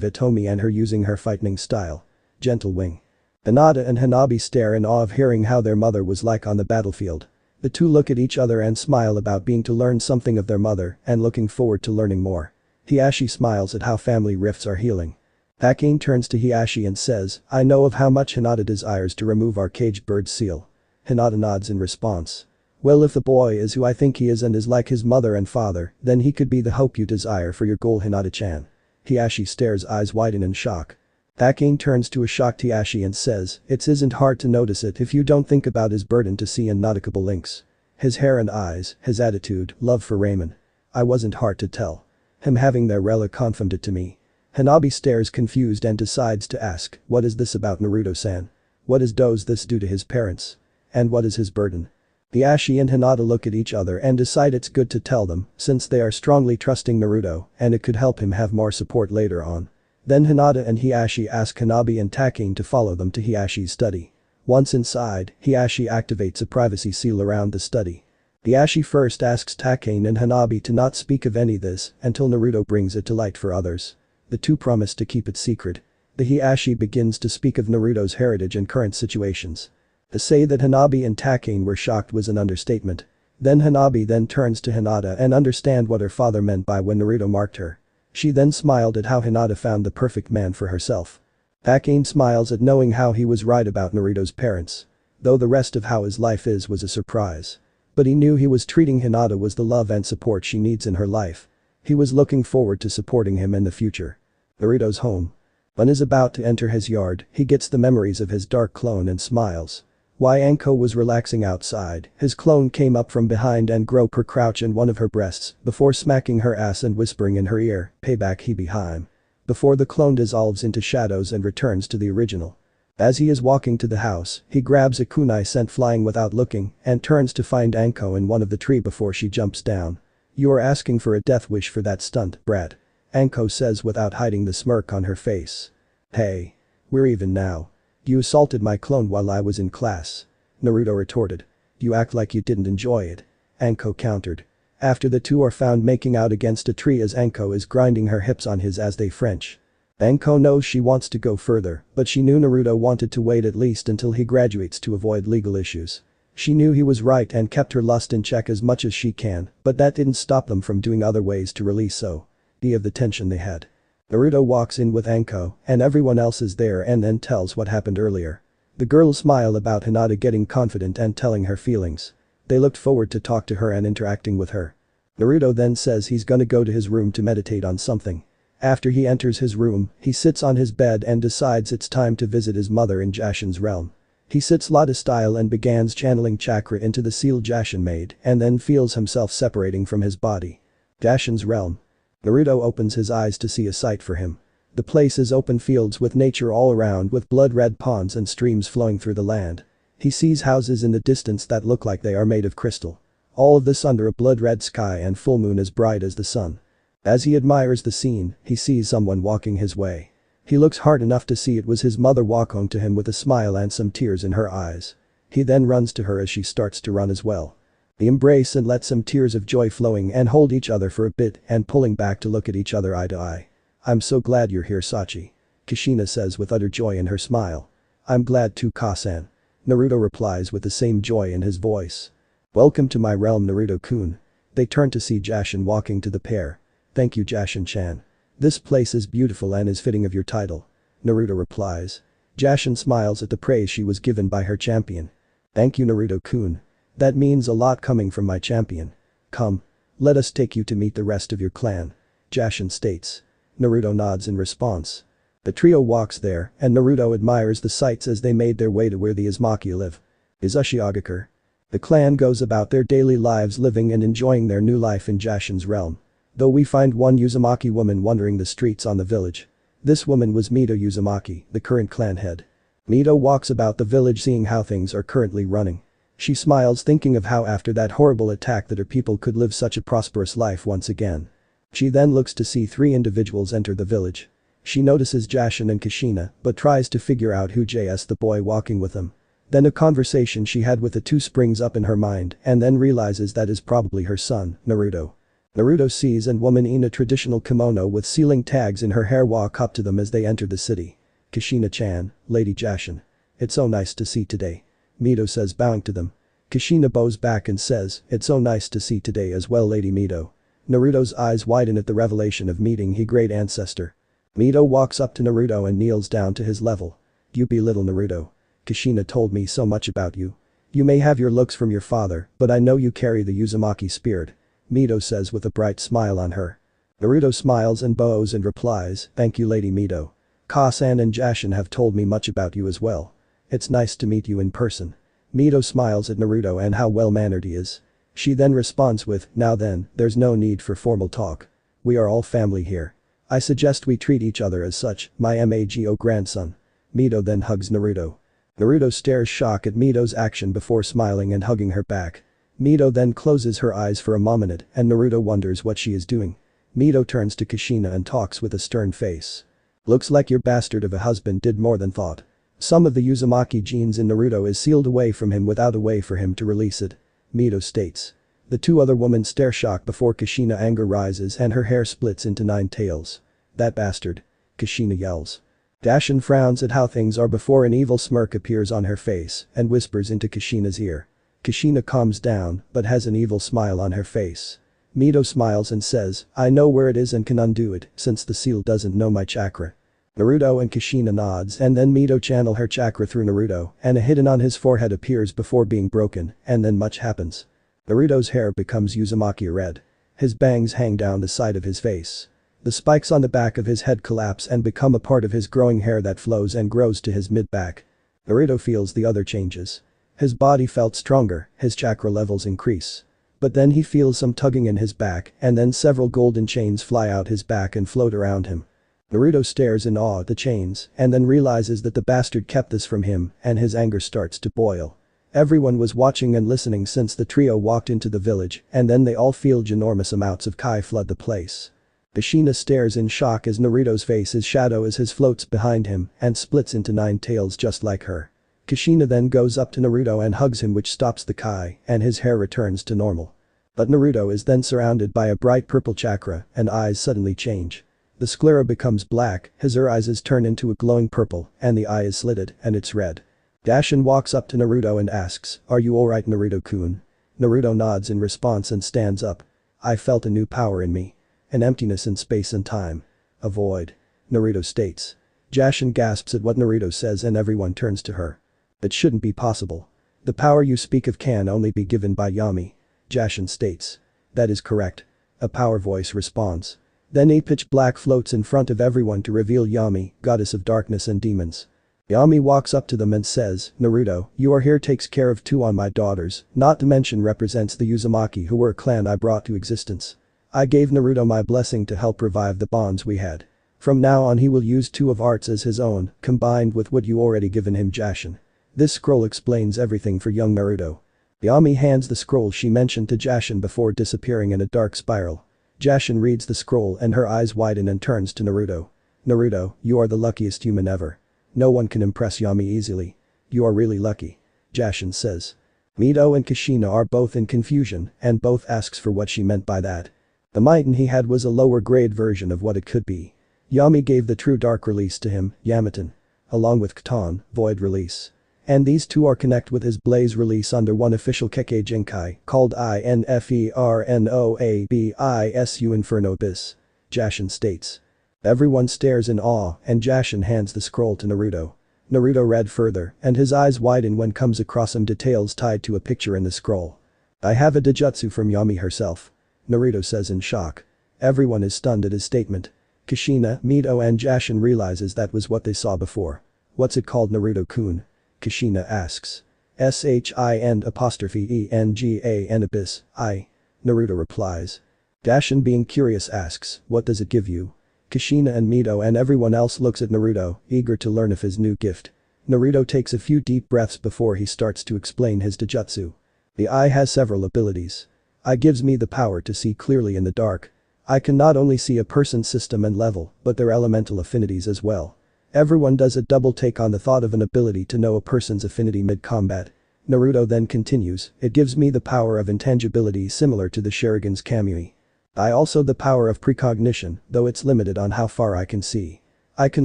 Speaker 1: Hitomi and her using her fighting style. Gentle wing. Hinata and Hanabi stare in awe of hearing how their mother was like on the battlefield. The two look at each other and smile about being to learn something of their mother and looking forward to learning more. Hiashi smiles at how family rifts are healing. Takane turns to Hiashi and says, "I know of how much Hinata desires to remove our caged bird seal." Hinata nods in response. "Well, if the boy is who I think he is and is like his mother and father, then he could be the hope you desire for your goal, Hinata-chan." Hiashi stares, eyes widen in shock. Takane turns to a shocked Hiashi and says, "It isn't hard to notice it if you don't think about his burden to see and nautical links. His hair and eyes, his attitude, love for Raymond. I wasn't hard to tell. Him having their relic confirmed it to me." Hanabi stares confused and decides to ask, "What is this about Naruto-san? What does this do to his parents? And what is his burden?" Hiashi and Hinata look at each other and decide it's good to tell them since they are strongly trusting Naruto and it could help him have more support later on. Then Hinata and Hiashi ask Hanabi and Takane to follow them to Hiashi's study. Once inside, Hiashi activates a privacy seal around the study. Hiashi first asks Takane and Hanabi to not speak of any of this until Naruto brings it to light for others. The two promise to keep it secret. The Hiashi begins to speak of Naruto's heritage and current situations. To say that Hanabi and Takane were shocked was an understatement. Then Hanabi then turns to Hinata and understand what her father meant by when Naruto marked her. She then smiled at how Hinata found the perfect man for herself. Akane smiles at knowing how he was right about Naruto's parents. Though the rest of how his life is was a surprise. But he knew he was treating Hinata was the love and support she needs in her life. He was looking forward to supporting him in the future. Naruto's home. When is about to enter his yard, he gets the memories of his dark clone and smiles. While Anko was relaxing outside, his clone came up from behind and groped her crouch in one of her breasts before smacking her ass and whispering in her ear, "Payback Hidan." Before the clone dissolves into shadows and returns to the original. As he is walking to the house, he grabs a kunai sent flying without looking and turns to find Anko in one of the tree before she jumps down. "You are asking for a death wish for that stunt, brat," Anko says without hiding the smirk on her face. "Hey. We're even now. You assaulted my clone while I was in class," Naruto retorted. "You act like you didn't enjoy it," Anko countered. After the two are found making out against a tree as Anko is grinding her hips on his as they French. Anko knows she wants to go further, but she knew Naruto wanted to wait at least until he graduates to avoid legal issues. She knew he was right and kept her lust in check as much as she can, but that didn't stop them from doing other ways to release so. Of the tension they had. Naruto walks in with Anko, and everyone else is there and then tells what happened earlier. The girls smile about Hinata getting confident and telling her feelings. They looked forward to talk to her and interacting with her. Naruto then says he's gonna go to his room to meditate on something. After he enters his room, he sits on his bed and decides it's time to visit his mother in Jashin's realm. He sits lotus style and begins channeling chakra into the seal Jashin made and then feels himself separating from his body. Jashin's realm. Naruto opens his eyes to see a sight for him. The place is open fields with nature all around with blood-red ponds and streams flowing through the land. He sees houses in the distance that look like they are made of crystal. All of this under a blood-red sky and full moon as bright as the sun. As he admires the scene, he sees someone walking his way. He looks hard enough to see it was his mother walking to him with a smile and some tears in her eyes. He then runs to her as she starts to run as well. They embrace and let some tears of joy flowing and hold each other for a bit and pulling back to look at each other eye to eye. "I'm so glad you're here, Sachi," Kushina says with utter joy in her smile. "I'm glad too, Kasan," Naruto replies with the same joy in his voice. "Welcome to my realm, Naruto-kun." They turn to see Jashin walking to the pair. "Thank you, Jashin-chan. This place is beautiful and is fitting of your title," Naruto replies. Jashin smiles at the praise she was given by her champion. "Thank you, Naruto-kun. That means a lot coming from my champion. Come. Let us take you to meet the rest of your clan," Jashin states. Naruto nods in response. The trio walks there and Naruto admires the sights as they made their way to where the Uzumaki live. Uchiha. The clan goes about their daily lives living and enjoying their new life in Jashin's realm. Though we find one Uzumaki woman wandering the streets on the village. This woman was Mito Uzumaki, the current clan head. Mito walks about the village seeing how things are currently running. She smiles thinking of how after that horrible attack that her people could live such a prosperous life once again. She then looks to see three individuals enter the village. She notices Jashin and Kushina but tries to figure out who JS the boy walking with them. Then a conversation she had with the two springs up in her mind and then realizes that is probably her son, Naruto. Naruto sees and woman in a traditional kimono with sealing tags in her hair walk up to them as they enter the city. "Kushina-chan, Lady Jashin. It's so nice to see today," Mito says bowing to them. Kushina bows back and says, "It's so nice to see today as well, Lady Mito." Naruto's eyes widen at the revelation of meeting his great ancestor. Mito walks up to Naruto and kneels down to his level. "You be little Naruto. Kushina told me so much about you. You may have your looks from your father, but I know you carry the Uzumaki spirit," Mito says with a bright smile on her. Naruto smiles and bows and replies, "Thank you, Lady Mito. Kasan and Jashin have told me much about you as well. It's nice to meet you in person." Mito smiles at Naruto and how well-mannered he is. She then responds with, "Now then, there's no need for formal talk. We are all family here. I suggest we treat each other as such, my Mago grandson." Mito then hugs Naruto. Naruto stares shock at Mito's action before smiling and hugging her back. Mito then closes her eyes for a moment and Naruto wonders what she is doing. Mito turns to Kushina and talks with a stern face. "Looks like your bastard of a husband did more than thought. Some of the Uzumaki genes in Naruto is sealed away from him without a way for him to release it," Mito states. The two other women stare shocked before Kushina anger rises and her hair splits into 9 tails. "That bastard," Kushina yells. Jashin frowns at how things are before an evil smirk appears on her face and whispers into Kushina's ear. Kushina calms down but has an evil smile on her face. Mito smiles and says, I know where it is and can undo it since the seal doesn't know my chakra. Naruto and Kushina nods and then Mito channel her chakra through Naruto and a hidden on his forehead appears before being broken and then much happens. Naruto's hair becomes Uzumaki red. His bangs hang down the side of his face. The spikes on the back of his head collapse and become a part of his growing hair that flows and grows to his mid-back. Naruto feels the other changes. His body felt stronger, his chakra levels increase. But then he feels some tugging in his back and then several golden chains fly out his back and float around him. Naruto stares in awe at the chains and then realizes that the bastard kept this from him and his anger starts to boil. Everyone was watching and listening since the trio walked into the village and then they all feel ginormous amounts of Kai flood the place. Kushina stares in shock as Naruto's face is shadow as his floats behind him and splits into 9 tails just like her. Kushina then goes up to Naruto and hugs him which stops the Kai and his hair returns to normal. But Naruto is then surrounded by a bright purple chakra and eyes suddenly change. The sclera becomes black, his eyes turn into a glowing purple and the eye is slitted and it's red. Jashin walks up to Naruto and asks, are you alright Naruto-kun? Naruto nods in response and stands up. I felt a new power in me. An emptiness in space and time. A void. Naruto states. Jashin gasps at what Naruto says and everyone turns to her. It shouldn't be possible. The power you speak of can only be given by Yami. Jashin states. That is correct. A power voice responds. Then a pitch black floats in front of everyone to reveal Yami, goddess of darkness and demons. Yami walks up to them and says, Naruto, you are here takes care of 2 on my daughters, not to mention represents the Uzumaki who were a clan I brought to existence. I gave Naruto my blessing to help revive the bonds we had. From now on he will use 2 of arts as his own, combined with what you already given him Jashin. This scroll explains everything for young Naruto. Yami hands the scroll she mentioned to Jashin before disappearing in a dark spiral. Jashin reads the scroll and her eyes widen and turns to Naruto. Naruto, you are the luckiest human ever. No one can impress Yami easily. You are really lucky. Jashin says. Mito and Kushina are both in confusion and both asks for what she meant by that. The Mighten he had was a lower grade version of what it could be. Yami gave the true dark release to him, Yamaton. Along with Katon, void release. And these 2 are connect with his blaze release under one official Kekkei Jinkai called Infernoabisu Inferno Abyss. Jashin states. Everyone stares in awe and Jashin hands the scroll to Naruto. Naruto read further and his eyes widen when comes across some details tied to a picture in the scroll. I have a Dojutsu from Yami herself. Naruto says in shock. Everyone is stunned at his statement. Kushina, Mito and Jashin realizes that was what they saw before. What's it called Naruto-kun? Kushina asks. SHIN apostrophe ENGA abyss, I. Naruto replies. Jashin being curious asks, what does it give you? Kushina and Mito and everyone else looks at Naruto, eager to learn of his new gift. Naruto takes a few deep breaths before he starts to explain his Dojutsu. The eye has several abilities. Eye gives me the power to see clearly in the dark. I can not only see a person's system and level, but their elemental affinities as well. Everyone does a double take on the thought of an ability to know a person's affinity mid-combat. Naruto then continues, it gives me the power of intangibility similar to the Sharingan's Kamui. I also the power of precognition, though it's limited on how far I can see. I can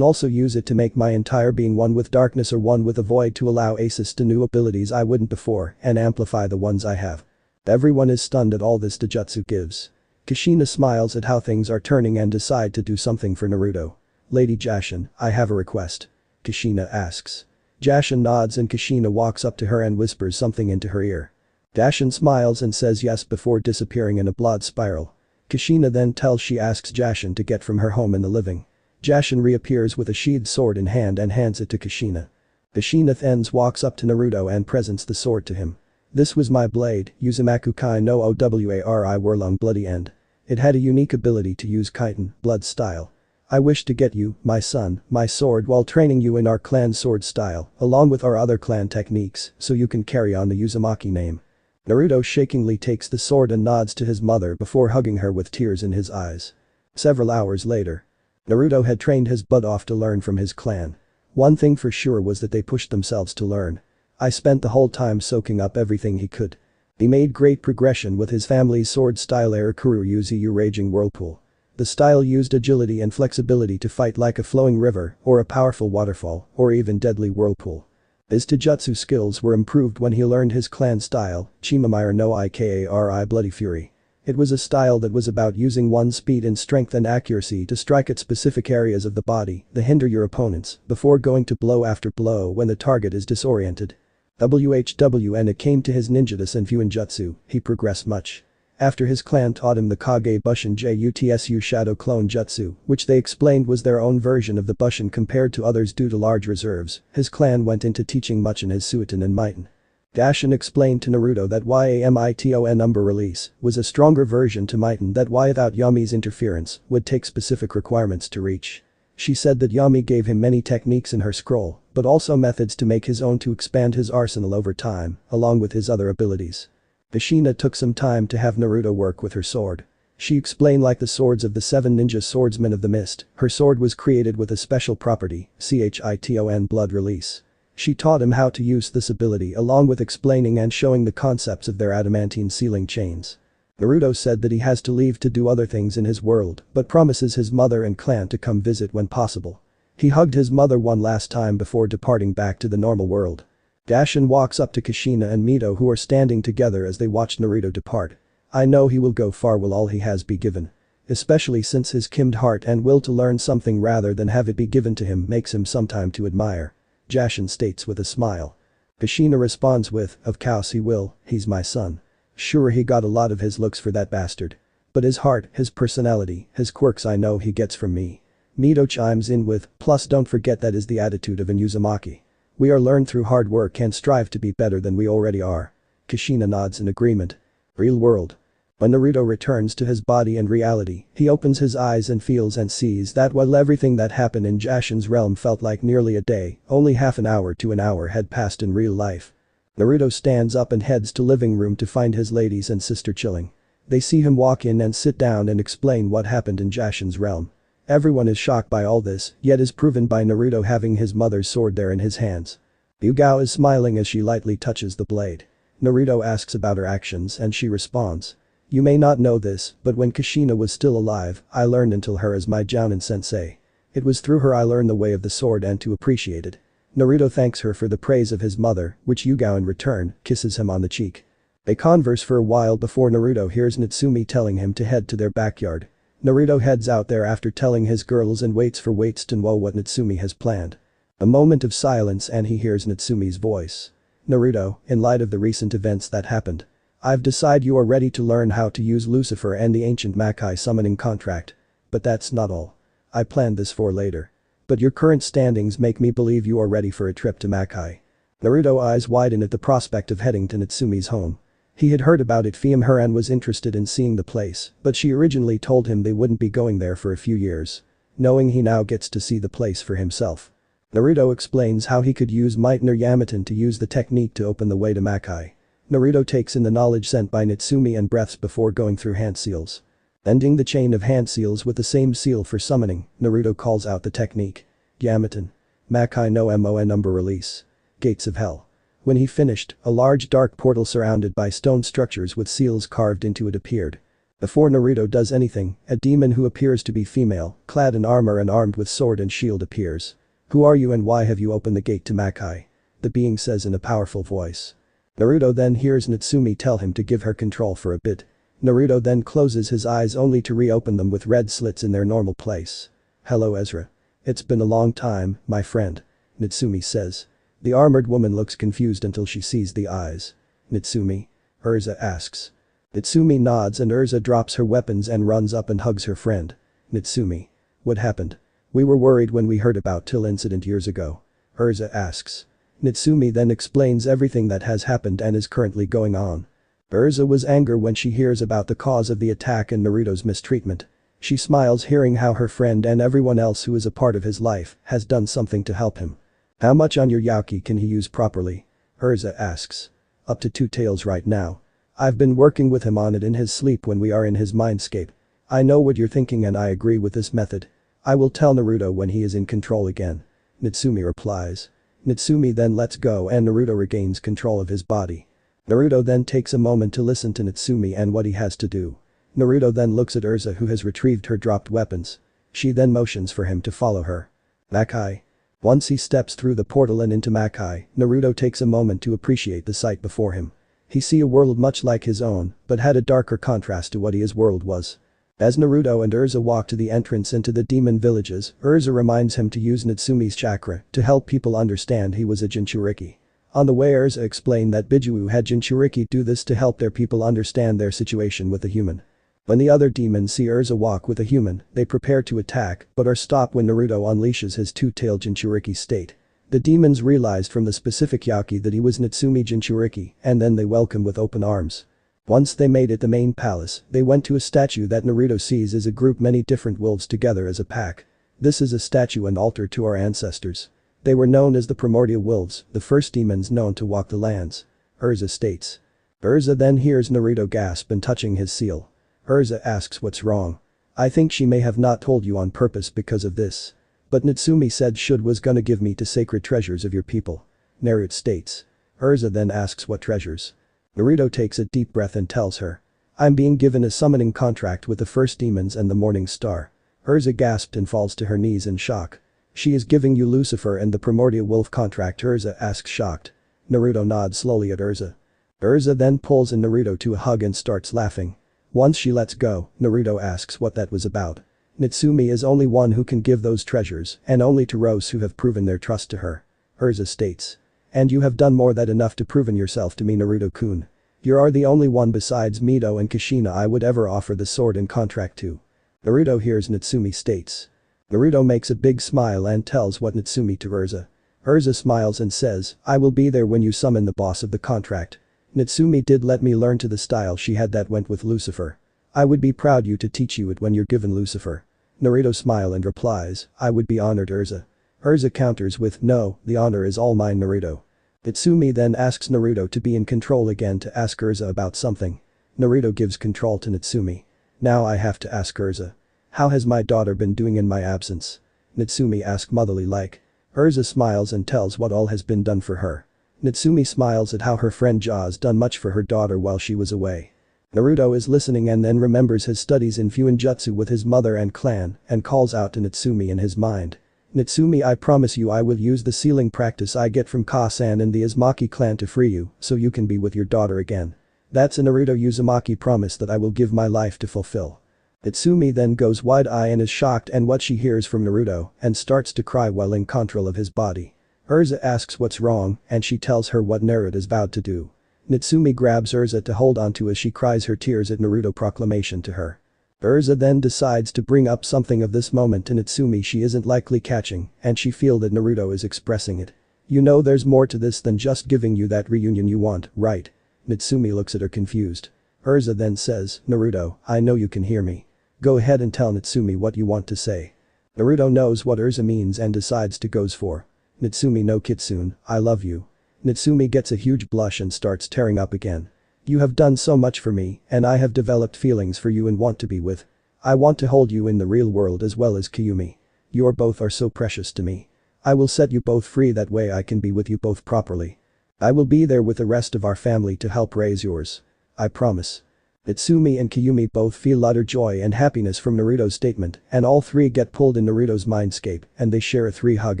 Speaker 1: also use it to make my entire being one with darkness or one with a void to allow access to new abilities I wouldn't before and amplify the ones I have. Everyone is stunned at all this Dojutsu gives. Kushina smiles at how things are turning and decide to do something for Naruto. Lady Jashin, I have a request. Kushina asks. Jashin nods and Kushina walks up to her and whispers something into her ear. Jashin smiles and says yes before disappearing in a blood spiral. Kushina then tells she asks Jashin to get from her home in the living. Jashin reappears with a sheathed sword in hand and hands it to Kushina. Kushina then walks up to Naruto and presents the sword to him. This was my blade, Uzumaki Kai no Owari Wurlong Bloody End. It had a unique ability to use Kaiten, blood style. I wish to get you, my son, my sword while training you in our clan sword style, along with our other clan techniques, so you can carry on the Uzumaki name. Naruto shakingly takes the sword and nods to his mother before hugging her with tears in his eyes. Several hours later. Naruto had trained his butt off to learn from his clan. One thing for sure was that they pushed themselves to learn. I spent the whole time soaking up everything he could. He made great progression with his family's sword style Arakuru Yuzu Raging Whirlpool. The style used agility and flexibility to fight like a flowing river, or a powerful waterfall, or even deadly whirlpool. His Taijutsu skills were improved when he learned his clan style, Chimamire no Ikari Bloody Fury. It was a style that was about using one's speed and strength and accuracy to strike at specific areas of the body that hinder your opponents before going to blow after blow when the target is disoriented. When it came to his ninjatas and Fuinjutsu, he progressed much. After his clan taught him the Kage Bushin Jutsu Shadow Clone Jutsu, which they explained was their own version of the Bushin compared to others due to large reserves, his clan went into teaching much in his Suiton and Miton. Jashin explained to Naruto that Yamiton number release was a stronger version to Miton that without Yami's interference would take specific requirements to reach. She said that Yami gave him many techniques in her scroll, but also methods to make his own to expand his arsenal over time, along with his other abilities. Kushina took some time to have Naruto work with her sword. She explained like the swords of the 7 ninja swordsmen of the mist, her sword was created with a special property, Chiton blood release. She taught him how to use this ability along with explaining and showing the concepts of their adamantine sealing chains. Naruto said that he has to leave to do other things in his world but promises his mother and clan to come visit when possible. He hugged his mother one last time before departing back to the normal world. Jashin walks up to Kushina and Mito who are standing together as they watch Naruto depart. I know he will go far will all he has be given. Especially since his kimmed heart and will to learn something rather than have it be given to him makes him sometime to admire. Jashin states with a smile. Kushina responds with, of course he will, he's my son. Sure he got a lot of his looks for that bastard. But his heart, his personality, his quirks I know he gets from me. Mito chimes in with, plus don't forget that is the attitude of an Uzumaki. We are learned through hard work and strive to be better than we already are. Kushina nods in agreement. Real world. When Naruto returns to his body and reality, he opens his eyes and feels and sees that while everything that happened in Jashin's realm felt like nearly a day, only half an hour to an hour had passed in real life. Naruto stands up and heads to living room to find his ladies and sister chilling. They see him walk in and sit down and explain what happened in Jashin's realm. Everyone is shocked by all this, yet is proven by Naruto having his mother's sword there in his hands. Yuga is smiling as she lightly touches the blade. Naruto asks about her actions and she responds. You may not know this, but when Kushina was still alive, I learned until her as my Jounin sensei. It was through her I learned the way of the sword and to appreciate it. Naruto thanks her for the praise of his mother, which Yuga in return kisses him on the cheek. They converse for a while before Naruto hears Natsumi telling him to head to their backyard. Naruto heads out there after telling his girls and waits to know what Natsumi has planned. A moment of silence and he hears Natsumi's voice. Naruto, in light of the recent events that happened. I've decided you are ready to learn how to use Lucifer and the ancient Makai summoning contract. But that's not all. I planned this for later. But your current standings make me believe you are ready for a trip to Makai. Naruto eyes widen at the prospect of heading to Natsumi's home. He had heard about it. Fem Hidan was interested in seeing the place, but she originally told him they wouldn't be going there for a few years. Knowing he now gets to see the place for himself. Naruto explains how he could use Miton or Yamiton to use the technique to open the way to Makai. Naruto takes in the knowledge sent by Natsumi and breaths before going through hand seals. Ending the chain of hand seals with the same seal for summoning, Naruto calls out the technique. Yamiton. Makai no Mon number release. Gates of Hell. When he finished, a large dark portal surrounded by stone structures with seals carved into it appeared. Before Naruto does anything, a demon who appears to be female, clad in armor and armed with sword and shield appears. Who are you and why have you opened the gate to Makai? The being says in a powerful voice. Naruto then hears Natsumi tell him to give her control for a bit. Naruto then closes his eyes only to reopen them with red slits in their normal place. Hello Ezra. It's been a long time, my friend. Natsumi says. The armored woman looks confused until she sees the eyes. Natsumi? Urza asks. Natsumi nods and Urza drops her weapons and runs up and hugs her friend. Natsumi. What happened? We were worried when we heard about Till incident years ago. Urza asks. Natsumi then explains everything that has happened and is currently going on. Urza was angry when she hears about the cause of the attack and Naruto's mistreatment. She smiles hearing how her friend and everyone else who is a part of his life has done something to help him. How much on your Yauki can he use properly? Urza asks. Up to 2 tails right now. I've been working with him on it in his sleep when we are in his mindscape. I know what you're thinking and I agree with this method. I will tell Naruto when he is in control again. Natsumi replies. Natsumi then lets go and Naruto regains control of his body. Naruto then takes a moment to listen to Natsumi and what he has to do. Naruto then looks at Urza who has retrieved her dropped weapons. She then motions for him to follow her. Makai. Once he steps through the portal and into Makai, Naruto takes a moment to appreciate the sight before him. He see a world much like his own, but had a darker contrast to what his world was. As Naruto and Urza walk to the entrance into the demon villages, Urza reminds him to use Natsume's chakra to help people understand he was a Jinchuriki. On the way, Urza explained that Biju had Jinchuriki do this to help their people understand their situation with a human. When the other demons see Urza walk with a human, they prepare to attack but are stopped when Naruto unleashes his two-tailed Jinchuriki state. The demons realized from the specific Yaki that he was Natsume Jinchuriki, and then they welcomed with open arms. Once they made it the main palace, they went to a statue that Naruto sees as a group many different wolves together as a pack. This is a statue and altar to our ancestors. They were known as the primordial wolves, the first demons known to walk the lands. Urza states. Urza then hears Naruto gasp and touching his seal. Urza asks what's wrong. I think she may have not told you on purpose because of this. But Natsume said Shud was gonna give me to sacred treasures of your people. Naruto states. Urza then asks what treasures. Naruto takes a deep breath and tells her. I'm being given a summoning contract with the first demons and the morning star. Urza gasped and falls to her knees in shock. She is giving you Lucifer and the primordial wolf contract, Urza asks shocked. Naruto nods slowly at Urza. Urza then pulls in Naruto to a hug and starts laughing. Once she lets go, Naruto asks what that was about. Natsume is only one who can give those treasures and only to those who have proven their trust to her. Urza states. And you have done more than enough to proven yourself to me, Naruto-kun. You are the only one besides Mito and Kushina I would ever offer the sword in contract to. Naruto hears Natsume states. Naruto makes a big smile and tells what Natsume to Urza. Urza smiles and says, I will be there when you summon the boss of the contract. Natsume did let me learn to the style she had that went with Lucifer. I would be proud you to teach you it when you're given Lucifer. Naruto smile and replies, I would be honored, Urza. Urza counters with, no, the honor is all mine, Naruto. Natsume then asks Naruto to be in control again to ask Urza about something. Naruto gives control to Natsume. Now I have to ask Urza. How has my daughter been doing in my absence? Natsume asks motherly like. Urza smiles and tells what all has been done for her. Natsume smiles at how her friend Ja's done much for her daughter while she was away. Naruto is listening and then remembers his studies in Fuinjutsu with his mother and clan and calls out to Natsume in his mind. Natsume, I promise you I will use the sealing practice I get from Kasan and the Uzumaki clan to free you so you can be with your daughter again. That's a Naruto Uzumaki promise that I will give my life to fulfill. Natsume then goes wide-eyed and is shocked at what she hears from Naruto and starts to cry while in control of his body. Urza asks what's wrong and she tells her what Naruto is vowed to do. Natsume grabs Urza to hold onto as she cries her tears at Naruto proclamation to her. Urza then decides to bring up something of this moment to Natsume she isn't likely catching and she feel that Naruto is expressing it. You know there's more to this than just giving you that reunion you want, right? Natsume looks at her confused. Urza then says, Naruto, I know you can hear me. Go ahead and tell Natsume what you want to say. Naruto knows what Urza means and decides to goes for. Natsume no Kitsune, I love you. Natsume gets a huge blush and starts tearing up again. You have done so much for me and I have developed feelings for you and want to be with. I want to hold you in the real world as well as Kyumi. You both are so precious to me. I will set you both free, that way I can be with you both properly. I will be there with the rest of our family to help raise yours. I promise. Natsume and Kyumi both feel utter joy and happiness from Naruto's statement and all three get pulled in Naruto's mindscape and they share a hug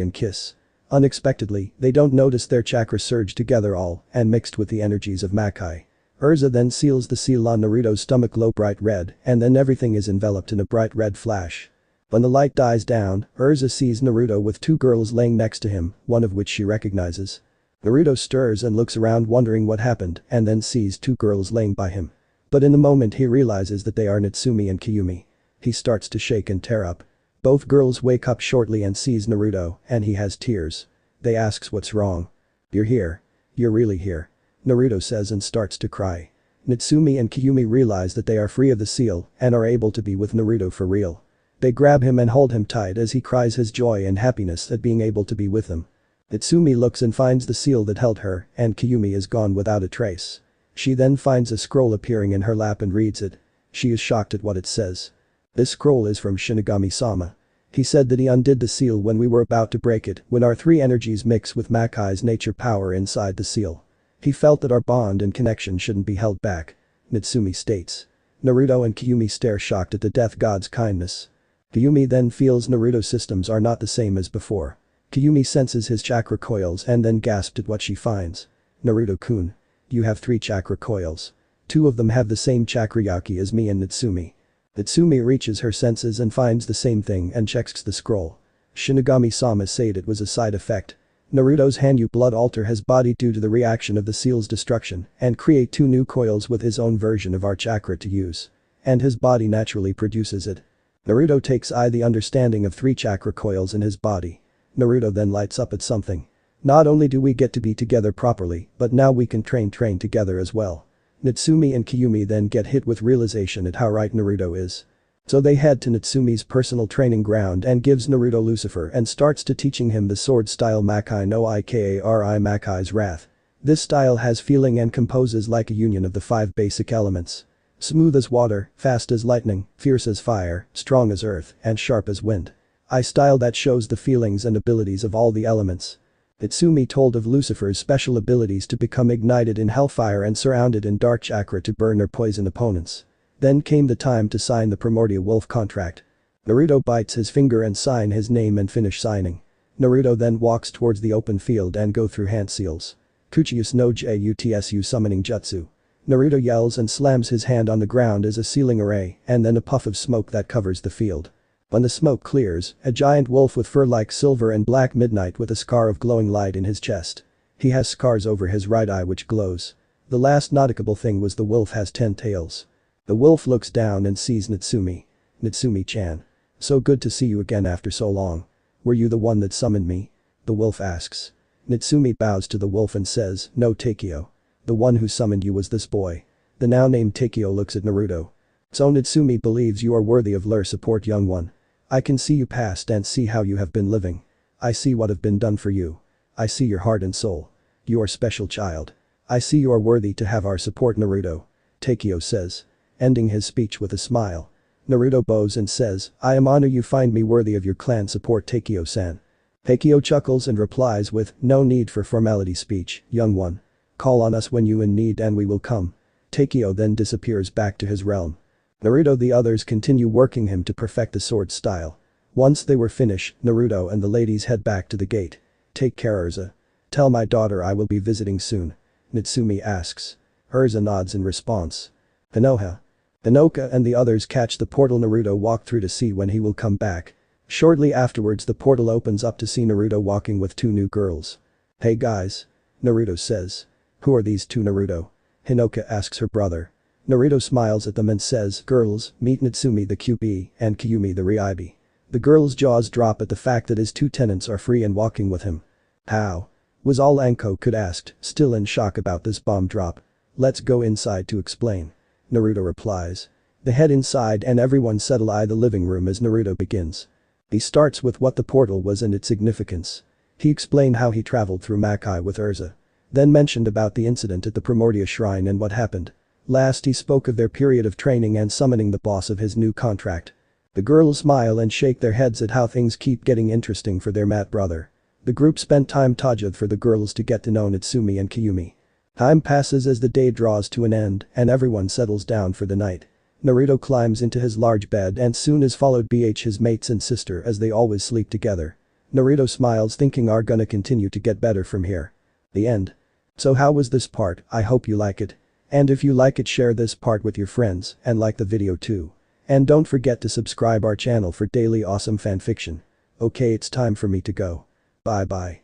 Speaker 1: and kiss. Unexpectedly, they don't notice their chakras surge together all and mixed with the energies of Makai. Urza then seals the seal on Naruto's stomach glow bright red and then everything is enveloped in a bright red flash. When the light dies down, Urza sees Naruto with two girls laying next to him, one of which she recognizes. Naruto stirs and looks around wondering what happened and then sees two girls laying by him. But in the moment he realizes that they are Natsume and Kyumi. He starts to shake and tear up. Both girls wake up shortly and sees Naruto and he has tears. They asks what's wrong. You're here. You're really here. Naruto says and starts to cry. Natsume and Kyumi realize that they are free of the seal and are able to be with Naruto for real. They grab him and hold him tight as he cries his joy and happiness at being able to be with them. Natsume looks and finds the seal that held her and Kyumi is gone without a trace. She then finds a scroll appearing in her lap and reads it. She is shocked at what it says. This scroll is from Shinigami-sama. He said that he undid the seal when we were about to break it when our three energies mix with Makai's nature power inside the seal. He felt that our bond and connection shouldn't be held back. Natsume states. Naruto and Kyumi stare shocked at the death god's kindness. Kyumi then feels Naruto's systems are not the same as before. Kyumi senses his chakra coils and then gasped at what she finds. Naruto-kun. You have 3 chakra coils. 2 of them have the same chakra yaki as me and Natsumi. Natsumi reaches her senses and finds the same thing and checks the scroll. Shinigami-sama said it was a side effect. Naruto's Hanyu blood altar has bodied due to the reaction of the seal's destruction and create 2 new coils with his own version of our chakra to use. And his body naturally produces it. Naruto takes the understanding of 3 chakra coils in his body. Naruto then lights up at something. Not only do we get to be together properly, but now we can train together as well. Natsumi and Kyumi then get hit with realization at how right Naruto is. So they head to Natsumi's personal training ground and gives Naruto Lucifer and starts to teaching him the sword style Makai no Ikari Makai's Wrath. This style has feeling and composes like a union of the 5 basic elements. Smooth as water, fast as lightning, fierce as fire, strong as earth, and sharp as wind. A style that shows the feelings and abilities of all the elements. Natsumi told of Lucifer's special abilities to become ignited in hellfire and surrounded in dark chakra to burn or poison opponents. Then came the time to sign the Primordial Wolf contract. Naruto bites his finger and sign his name and finish signing. Naruto then walks towards the open field and go through hand seals. Kuchius no Jutsu summoning jutsu. Naruto yells and slams his hand on the ground as a sealing array and then a puff of smoke that covers the field. When the smoke clears, a giant wolf with fur like silver and black midnight with a scar of glowing light in his chest. He has scars over his right eye which glows. The last noticeable thing was the wolf has 10 tails. The wolf looks down and sees Natsumi. Natsumi-chan. So good to see you again after so long. Were you the one that summoned me? The wolf asks. Natsumi bows to the wolf and says, no Takeo. The one who summoned you was this boy. The now named Takeo looks at Naruto. So Natsumi believes you are worthy of their support, young one. I can see you past and see how you have been living. I see what have been done for you. I see your heart and soul. You are special child. I see you are worthy to have our support, Naruto. Takeo says. Ending his speech with a smile. Naruto bows and says, I am honored you find me worthy of your clan support, Takeo-san. Takeo chuckles and replies with, no need for formality speech, young one. Call on us when you in need and we will come. Takeo then disappears back to his realm. Naruto the others continue working him to perfect the sword style. Once they were finished, Naruto and the ladies head back to the gate. Take care, Urza. Tell my daughter I will be visiting soon. Natsumi asks. Urza nods in response. Hinoha. Hinoka and the others catch the portal Naruto walked through to see when he will come back. Shortly afterwards the portal opens up to see Naruto walking with 2 new girls. Hey guys. Naruto says. Who are these 2, Naruto? Hinoka asks her brother. Naruto smiles at them and says, girls, meet Natsumi the QB and Kyumi the Ryubi. The girls' jaws drop at the fact that his 2 tenants are free and walking with him. How? Was all Anko could ask, still in shock about this bomb drop. Let's go inside to explain. Naruto replies. They head inside and everyone settle the living room as Naruto begins. He starts with what the portal was and its significance. He explained how he traveled through Makai with Urza. Then mentioned about the incident at the Primordia Shrine and what happened. Last he spoke of their period of training and summoning the boss of his new contract. The girls smile and shake their heads at how things keep getting interesting for their Mat brother. The group spent time tajud for the girls to get to know Natsumi and Kyumi. Time passes as the day draws to an end and everyone settles down for the night. Naruto climbs into his large bed and soon is followed by his mates and sister as they always sleep together. Naruto smiles thinking are gonna continue to get better from here. The end. So how was this part? I hope you like it. And if you like it, share this part with your friends and like the video too. And don't forget to subscribe our channel for daily awesome fanfiction. Okay, it's time for me to go. Bye bye.